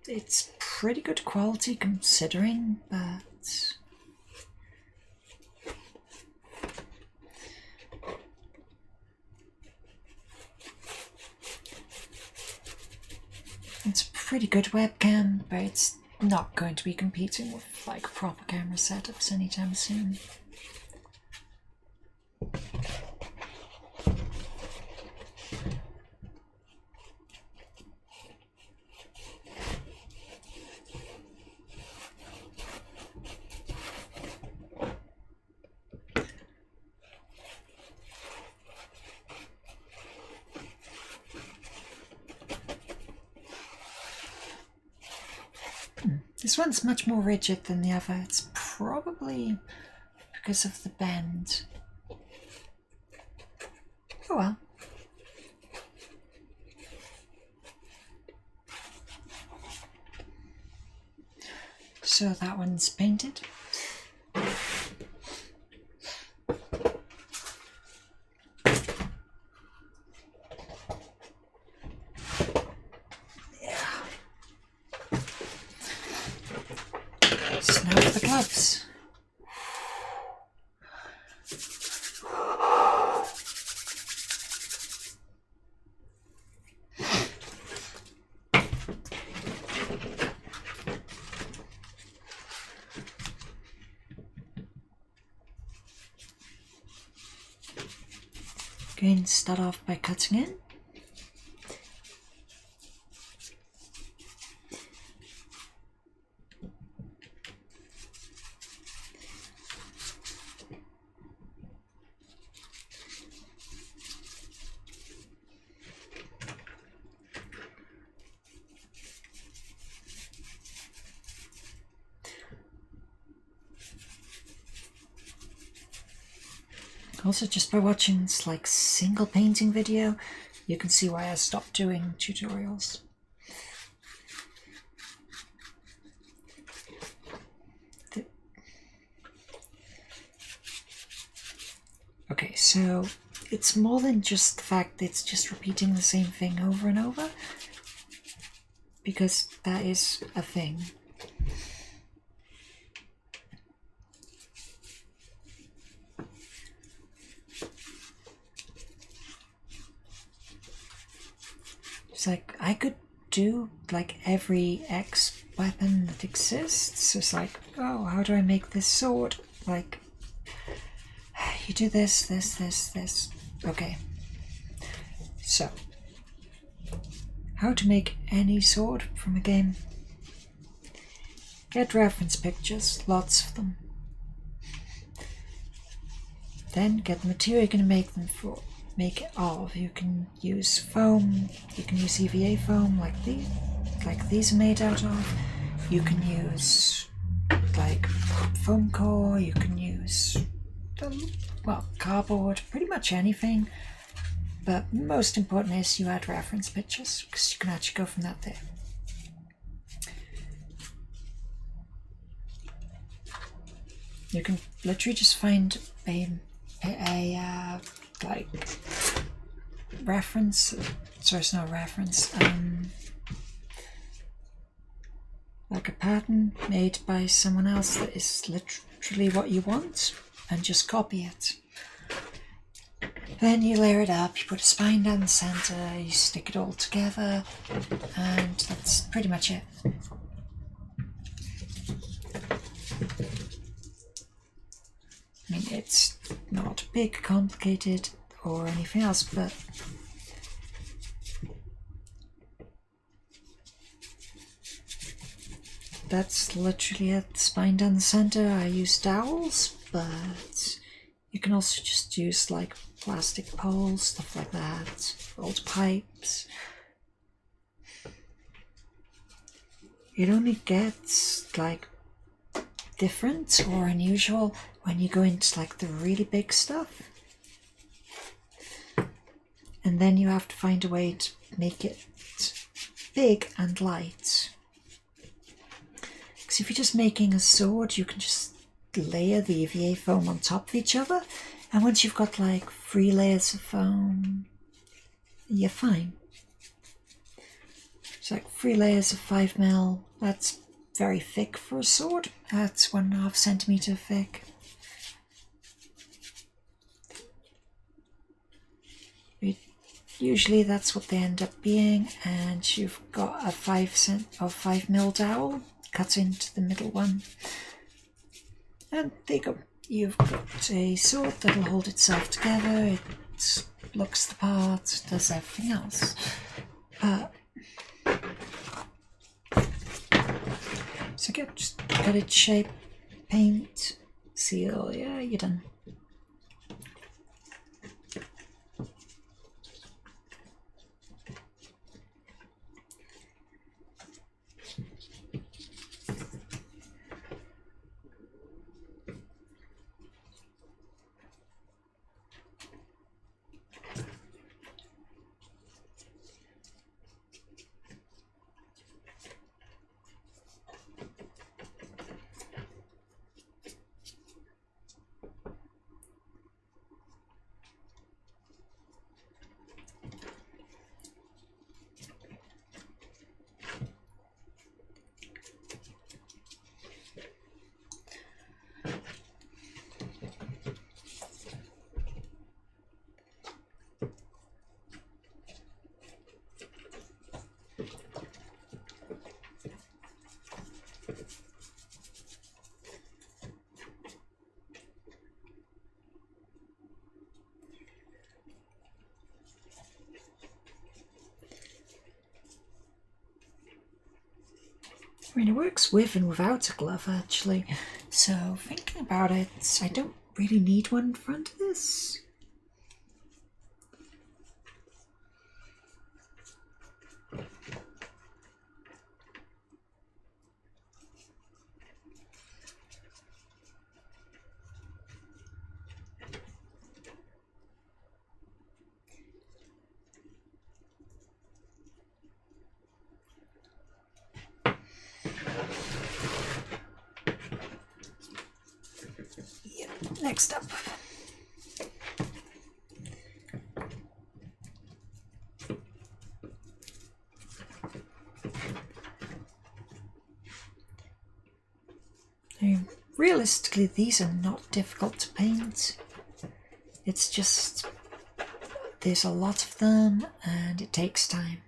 It's pretty good quality considering, but... it's a pretty good webcam, but it's not going to be competing with proper camera setups anytime soon. This one's much more rigid than the other. It's probably because of the bend. Oh well. So that one's painted. Gloves. Going to start off by cutting it. Also, just by watching this like single painting video, you can see why I stopped doing tutorials. Okay, so it's more than just the fact that it's just repeating the same thing over and over, because that is a thing. It's like, I could do like every X weapon that exists. It's like, oh, how do I make this sword? Like, you do this, this, this, this. Okay. So, how to make any sword from a game. Get reference pictures, lots of them. Then get the material you're going to make it of. You can use foam, you can use EVA foam like these are made out of. You can use like foam core, you can use cardboard, pretty much anything. But most important is you add reference pictures, because you can actually go from that there. You can literally just find a like reference, sorry, it's not a reference, like a pattern made by someone else that is literally what you want, and just copy it. Then you layer it up, you put a spine down the center, you stick it all together, and that's pretty much it. I mean, it's not big, complicated, or anything else, but that's literally it. Spine down the center. I use dowels, but you can also just use like plastic poles, stuff like that, old pipes. It only gets like different or unusual when you go into like the really big stuff, and then you have to find a way to make it big and light. Because if you're just making a sword, you can just layer the EVA foam on top of each other, and once you've got like 3 layers of foam, you're fine. It's like 3 layers of 5mm, that's very thick for a sword. That's 1.5 centimeter thick. Usually that's what they end up being, and you've got a 5mm dowel cut into the middle one. And there you go. You've got a sword that'll hold itself together, it looks the part, does everything else. So just cut it, shape, paint, seal, yeah, you're done. I mean, it works with and without a glove, actually. So, thinking about it, I don't really need one in front of this. Next up. Realistically, these are not difficult to paint. It's just there's a lot of them and it takes time.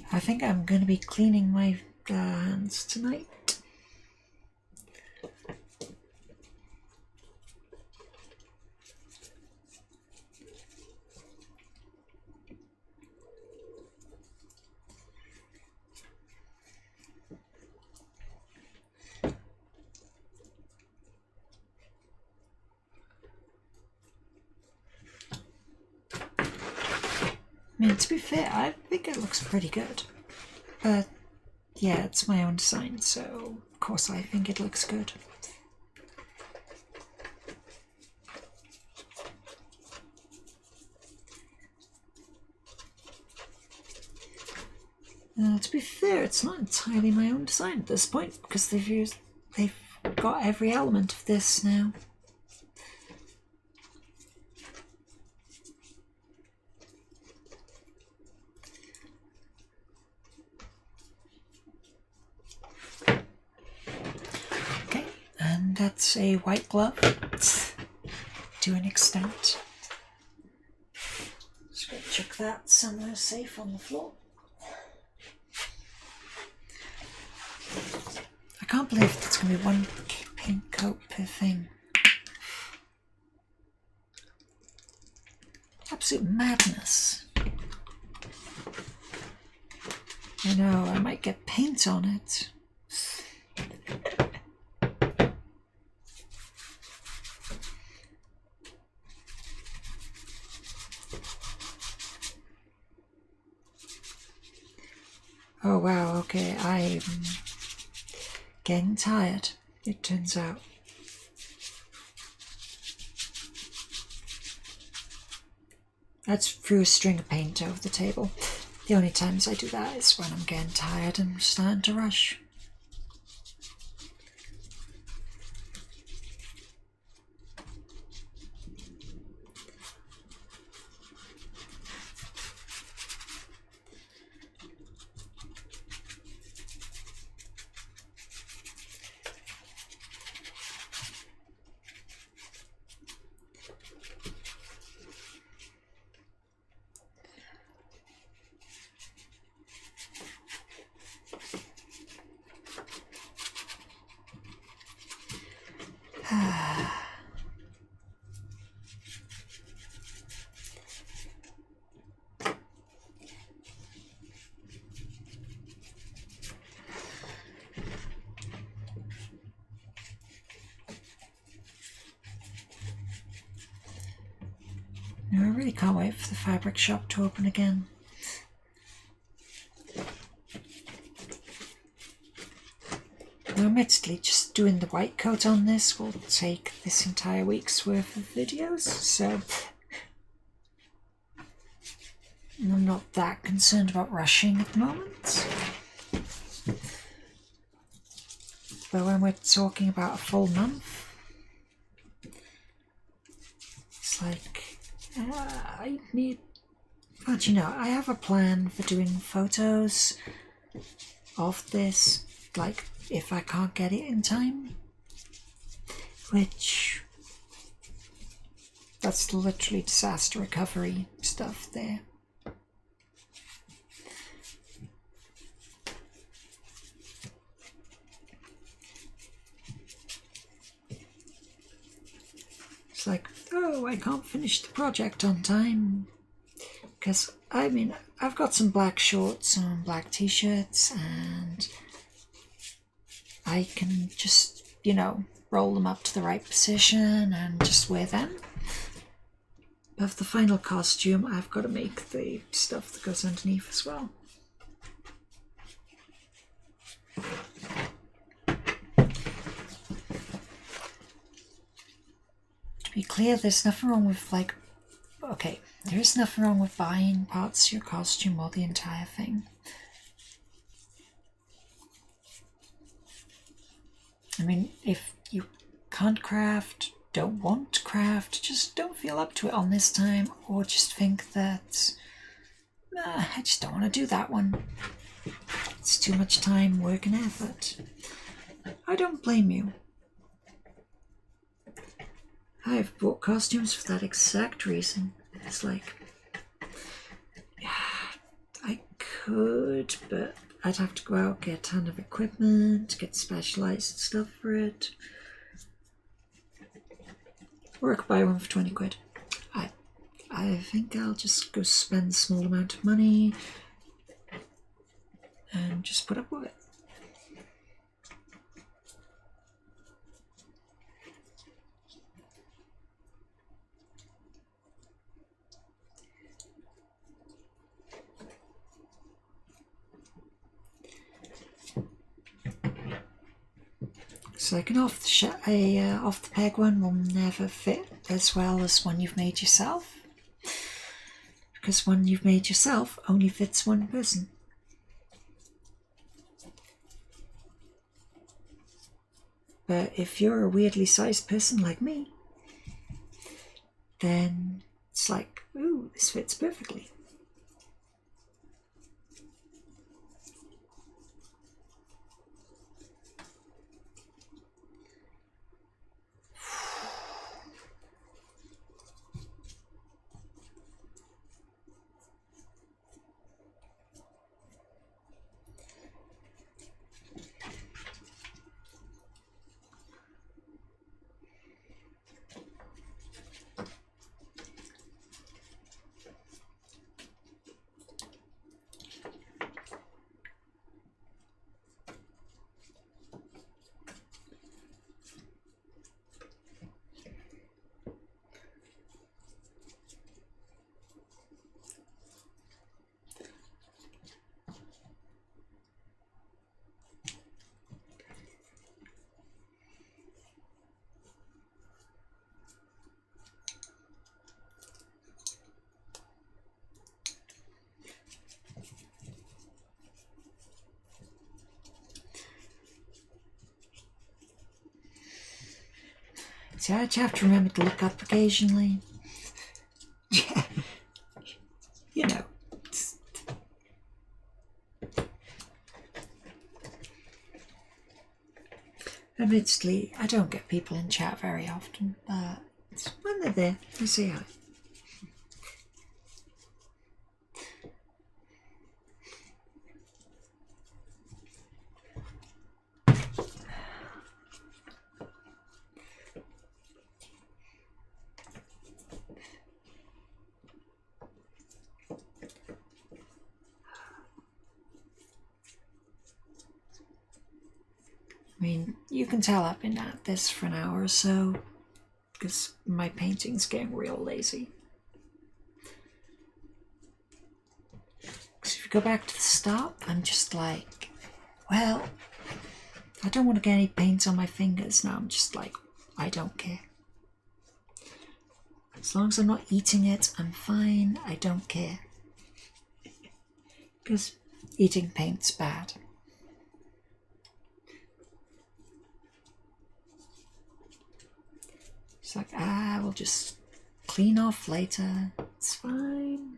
I think I'm going to be cleaning my hands tonight. I mean, to be fair, I think it looks pretty good. But, yeah, it's my own design, so of course I think it looks good. To be fair, it's not entirely my own design at this point, because they've got every element of this now. That's a white glove to an extent. Just going to chuck that somewhere safe on the floor. I can't believe it's going to be one paint coat per thing. Absolute madness. I know, I might get paint on it. Oh wow, okay, I'm getting tired, it turns out. That's threw a string of paint over the table. The only times I do that is when I'm getting tired and starting to rush. I really can't wait for the fabric shop to open again. Now, admittedly, just doing the white coat on this will take this entire week's worth of videos, so I'm not that concerned about rushing at the moment. But when we're talking about a full month, it's like I need, but you know, I have a plan for doing photos of this, like if I can't get it in time, which that's literally disaster recovery stuff there. It's It's like, oh, I can't finish the project on time. Because, I mean, I've got some black shorts and black t-shirts, and I can just, you know, roll them up to the right position and just wear them. But for the final costume, I've got to make the stuff that goes underneath as well. To be clear, there's nothing wrong with, like, okay, there is nothing wrong with buying parts of your costume or the entire thing. I mean, if you can't craft, don't want to craft, just don't feel up to it on this time, or just think that, I just don't want to do that one. It's too much time, work and effort. I don't blame you. I've bought costumes for that exact reason. It's like, yeah, I could, but I'd have to go out, get a ton of equipment, get specialized stuff for it. Or I could buy one for 20 quid. I think I'll just go spend a small amount of money and just put up with it. So like an off the peg one will never fit as well as one you've made yourself, because one you've made yourself only fits one person. But if you're a weirdly sized person like me, then it's like, ooh, this fits perfectly. See, I have to remember to look up occasionally. Yeah, you know. Admittedly, I don't get people in chat very often, but when they're there, I say hi. I mean, you can tell I've been at this for an hour or so, because my painting's getting real lazy. Because if you go back to the start, I'm just like, well, I don't want to get any paint on my fingers. Now I'm just like, I don't care. As long as I'm not eating it, I'm fine. I don't care. Because eating paint's bad. It's like, we'll just clean off later. It's fine.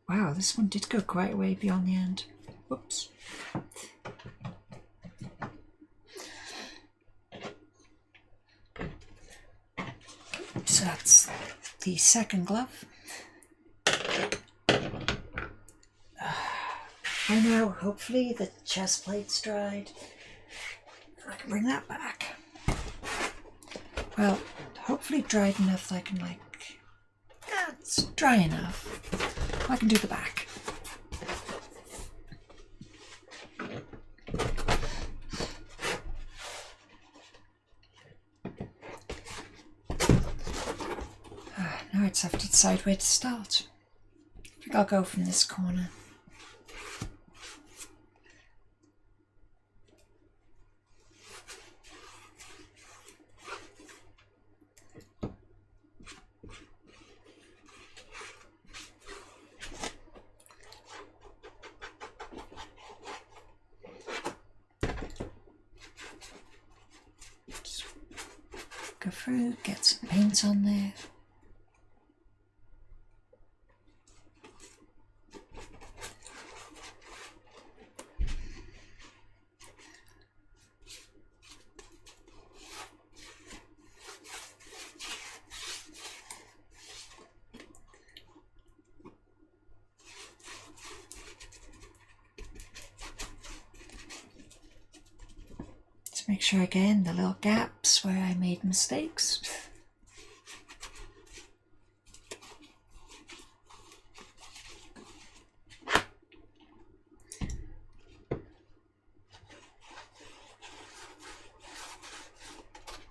Wow, this one did go quite a way beyond the end. Whoops. So, that's the second glove. By now, hopefully, the chest plate's dried. I can bring that back. Well, hopefully dried enough that I can, like... Yeah, it's dry enough. I can do the back. Now I just have to decide where to start. I think I'll go from this corner. Go through, get some paint on there. Make sure I get in the little gaps where I made mistakes.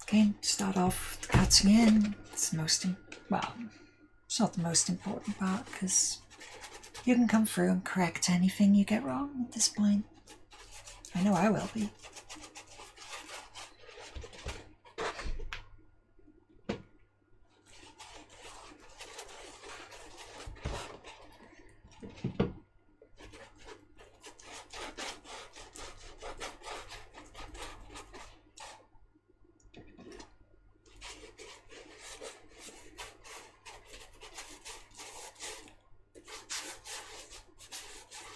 Okay, start off with cutting in. It's the most, well, it's not the most important part because you can come through and correct anything you get wrong at this point. I know I will be.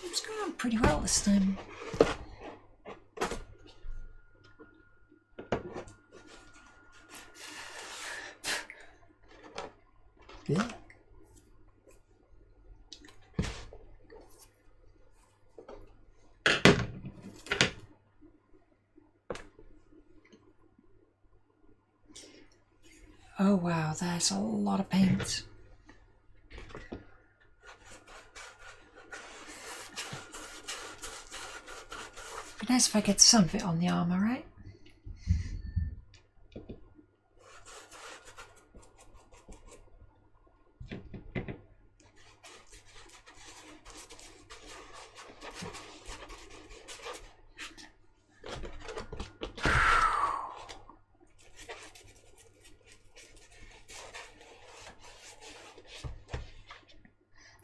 It's going on pretty well this time. Yeah. Oh wow, that's a lot of paint. Be nice if I get some of it on the armor, right?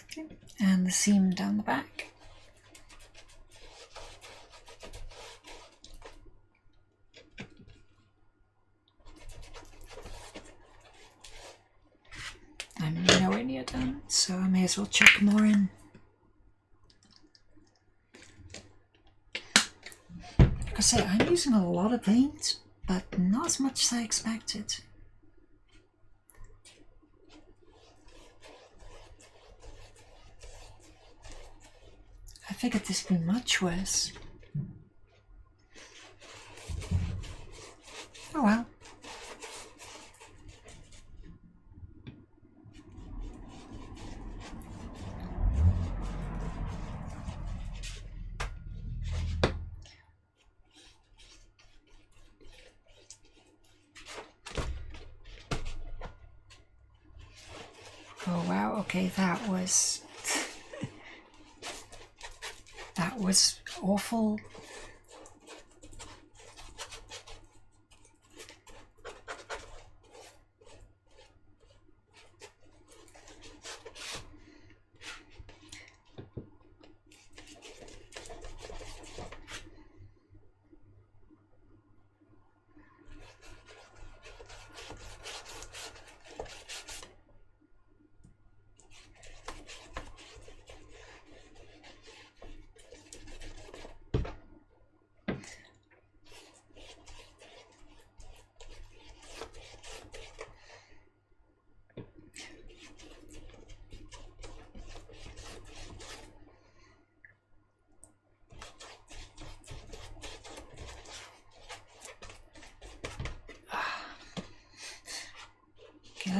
Okay. And the seam down the back. I'm nowhere near done, so I may as well chuck more in. Like I say, I'm using a lot of paint, but not as much as I expected. I figured this would be much worse. Oh well. Oh wow, okay, that was that was awful.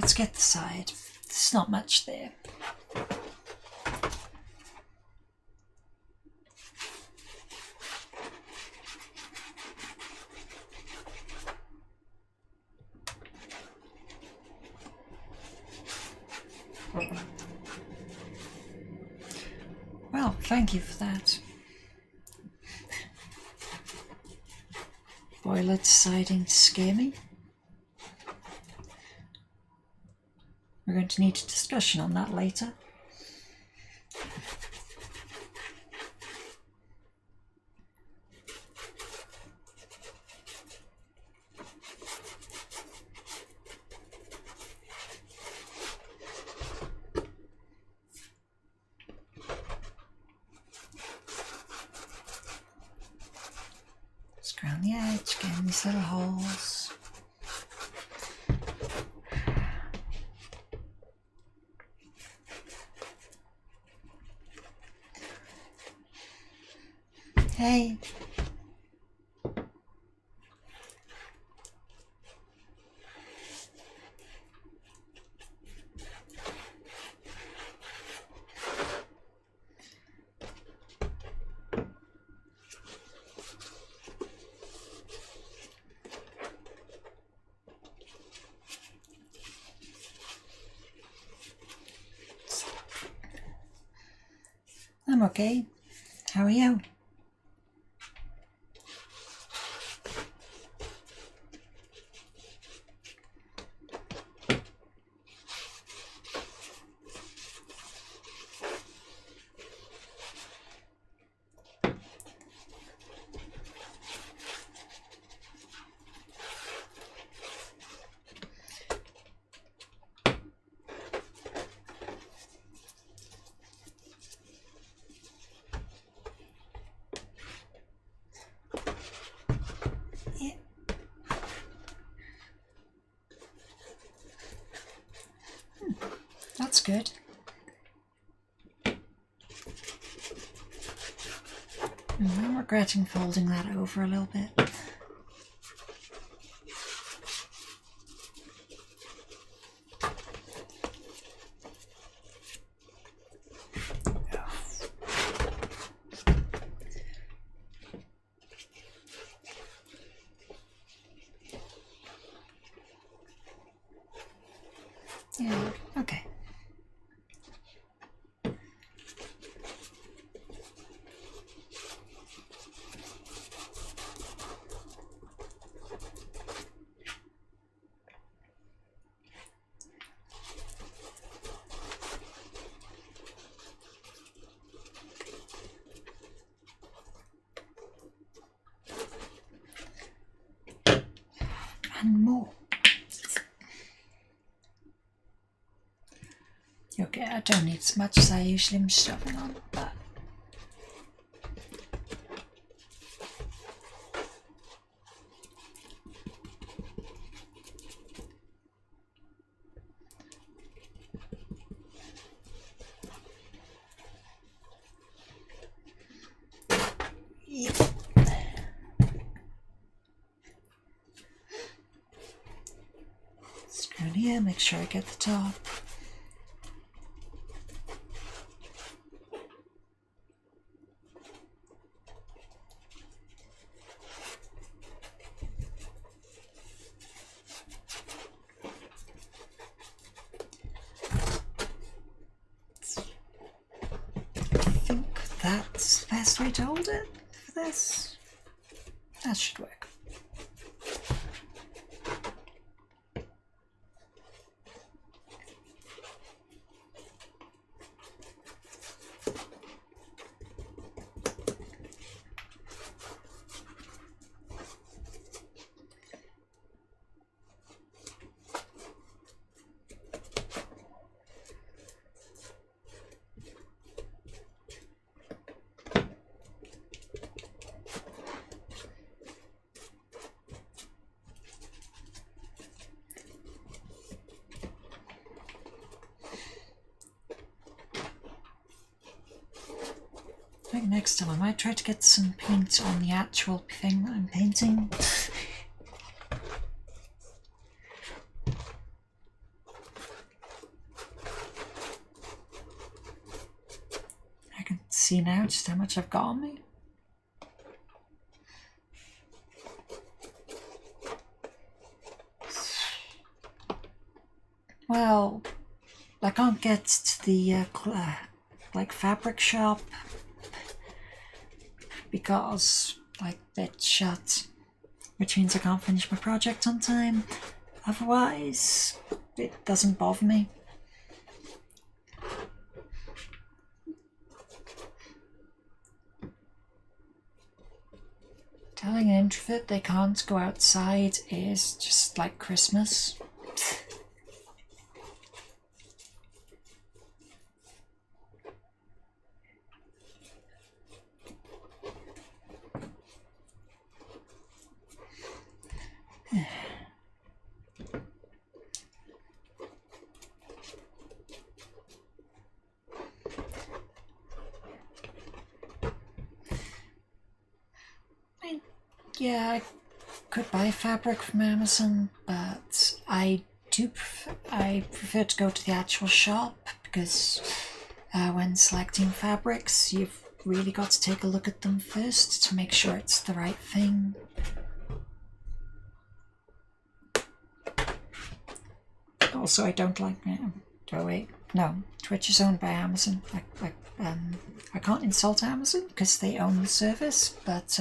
let's get the side. There's not much there. Well, thank you for that. Boiler deciding to scare me. We're going to need a discussion on that later. Just around the edge, getting these little holes. Hey. I'm okay. How are you? That's good. I'm regretting folding that over a little bit. Yeah, okay. And more. Okay, I don't need as much as I usually am shoving on, but yeah. Screw it here, make sure I get the top. That's the best way to hold it for this. That should work. I think next time I might try to get some paint on the actual thing that I'm painting. see now just how much I've got on me? Well, I can't get to the like fabric shop because like it's shut, which means I can't finish my project on time. Otherwise, it doesn't bother me. Telling an introvert they can't go outside is just like Christmas. Yeah, I could buy fabric from Amazon, but I prefer to go to the actual shop because when selecting fabrics, you've really got to take a look at them first to make sure it's the right thing. Also, I don't like... Oh wait, no, Twitch is owned by Amazon. I can't insult Amazon because they own the service, but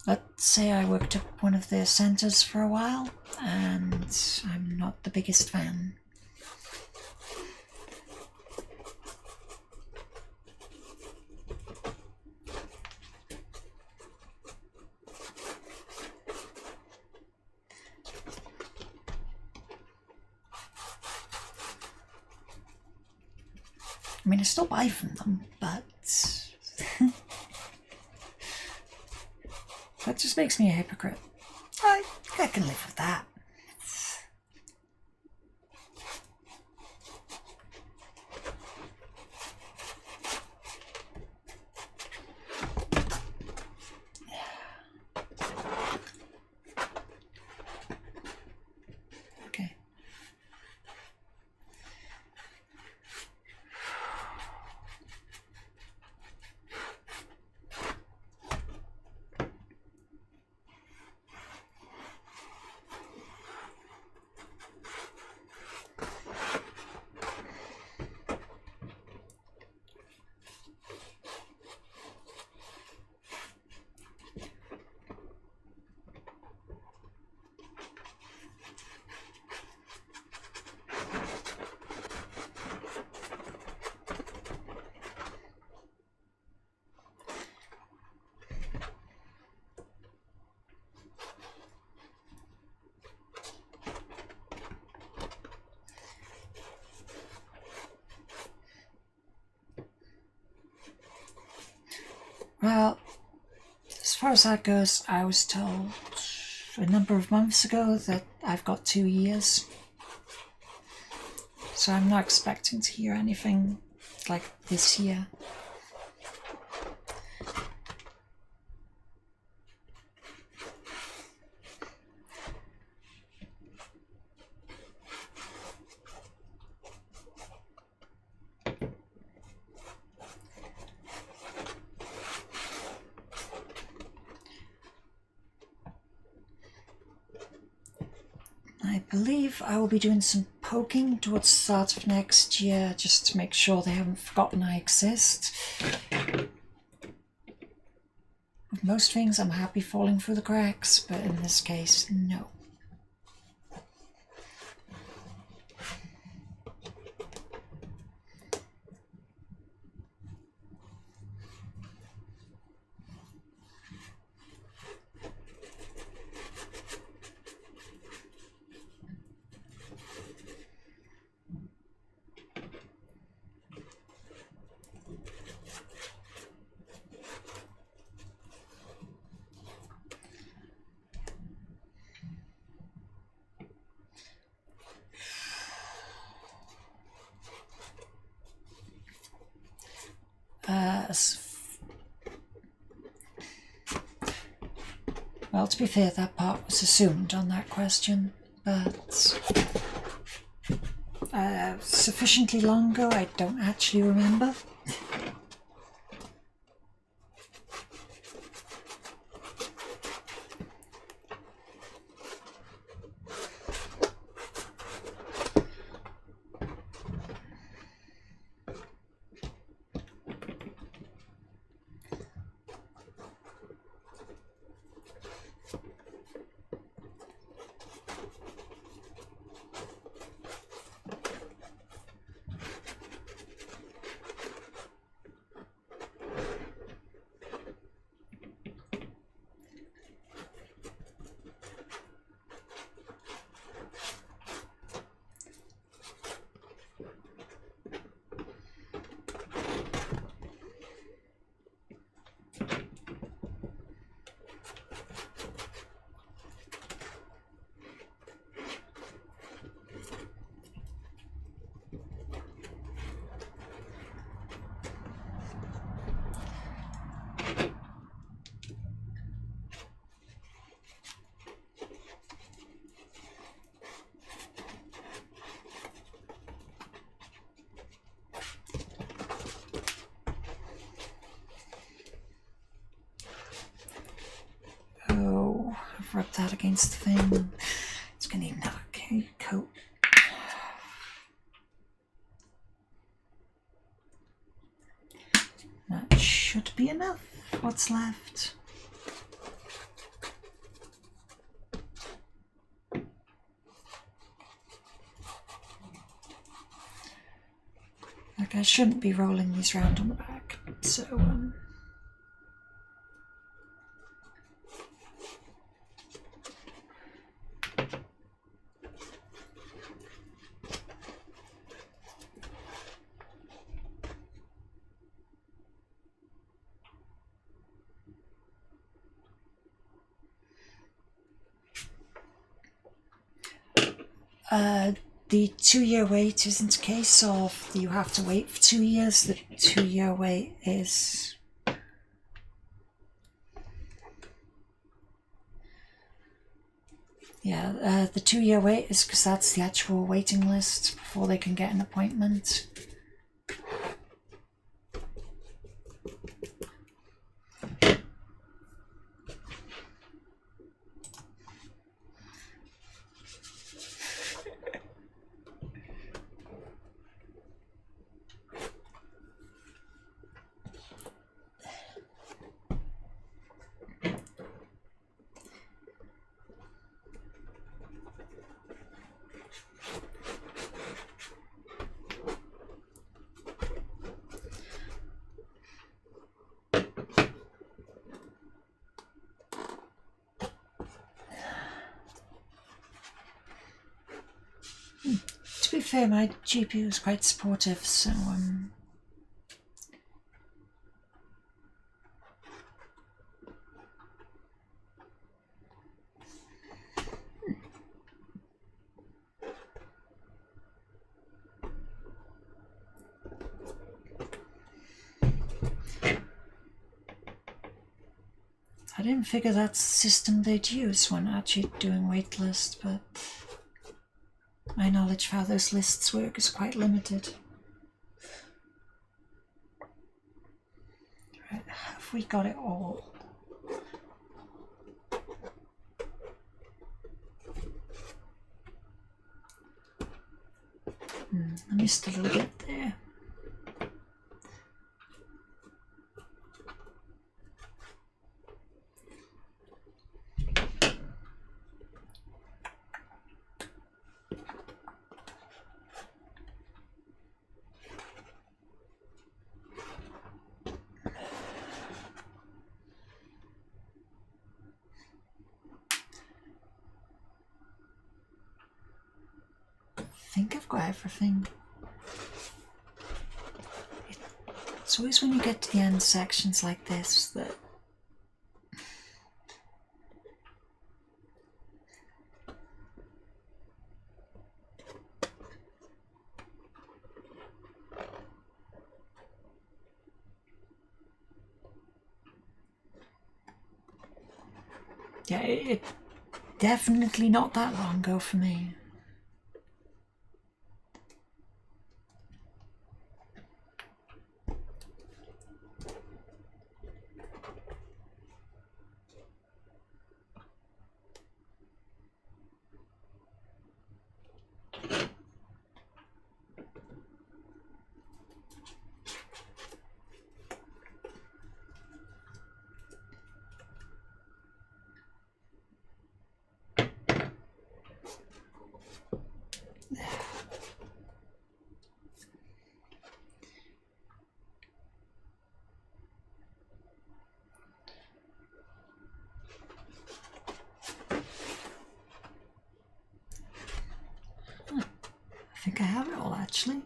let's say I worked at one of their centres for a while, and I'm not the biggest fan. I mean, I still buy from them, but that just makes me a hypocrite. I can live with that. Okay. Well, as far as that goes, I was told a number of months ago that I've got 2 years. So I'm not expecting to hear anything like this year. I believe I will be doing some poking towards the start of next year just to make sure they haven't forgotten I exist. With most things I'm happy falling through the cracks, but in this case, no. Well, to be fair, that part was assumed on that question, but sufficiently long ago, I don't actually remember. Oh, I've rubbed that against the thing. It's going to need another coat. That should be enough. What's left? Like, I shouldn't be rolling these round on the back, so the 2-year wait isn't a case of you have to wait for 2 years. The 2-year wait is the 2-year wait is because that's the actual waiting list before they can get an appointment. To be fair, my GP was quite supportive, so I didn't figure that's the system they'd use when actually doing waitlist, but my knowledge of how those lists work is quite limited. Right, have we got it all? I missed a little bit there. I think I've got everything. It's always when you get to the end sections like this that Yeah, it definitely not that long ago for me. I think I have it all actually.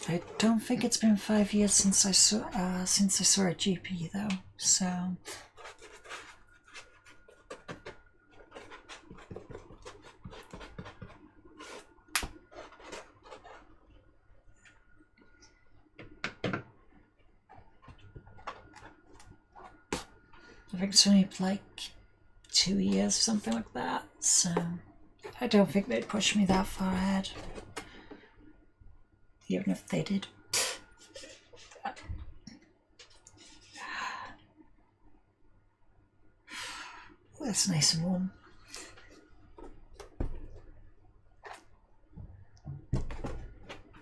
I don't think it's been 5 years since I saw a GP though, so I think it's only like 2 years, something like that. So I don't think they'd push me that far ahead, even if they did. Oh, that's nice and warm.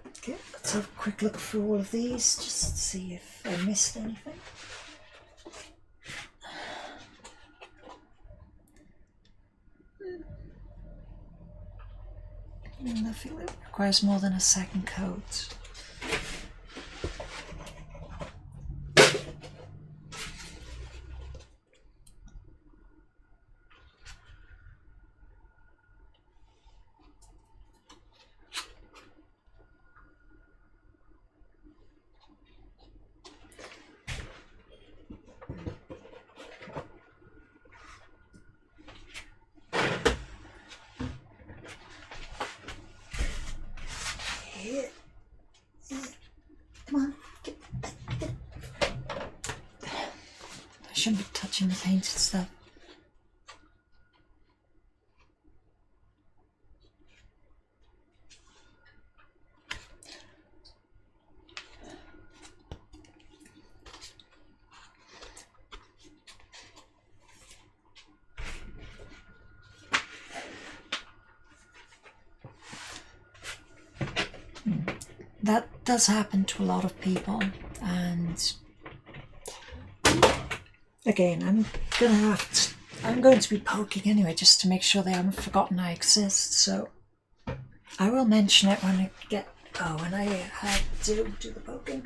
Okay, let's have a quick look through all of these just to see if I missed anything. I feel it requires more than a second coat. Come on, get. I shouldn't be touching the painted stuff. That does happen to a lot of people, and again, I'm going to be poking anyway, just to make sure they haven't forgotten I exist. So I will mention it when I do the poking.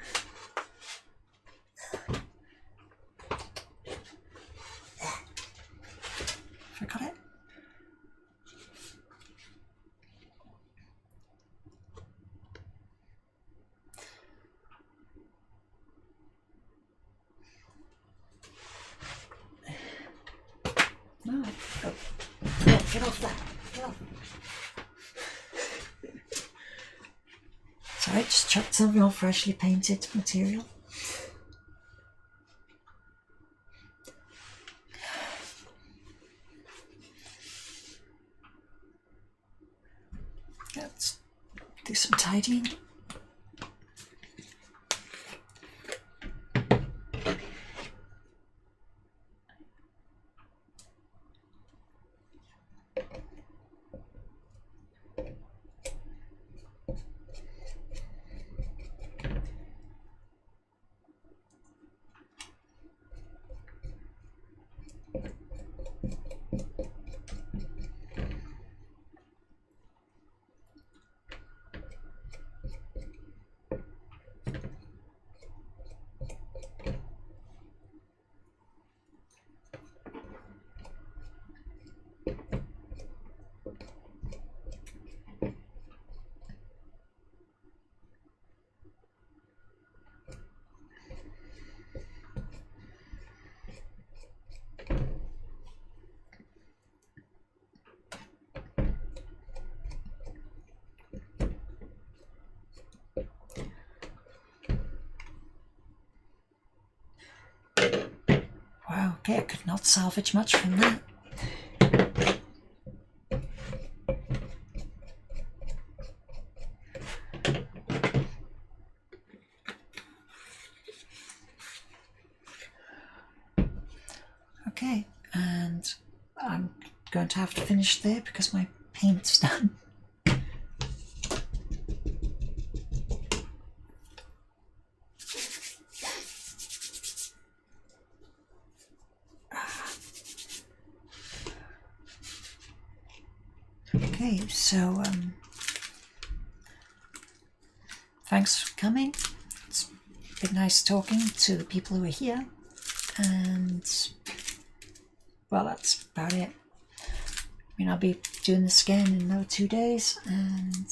Forgot it. No. Oh. Get off that. Get off. Sorry, just chucked something on freshly painted material. Let's do some tidying. Okay, I could not salvage much from that. Okay, and I'm going to have to finish there because my paint's done. Okay, so thanks for coming. It's been nice talking to the people who are here, and well, that's about it. I mean, I'll be doing this again in another 2 days, and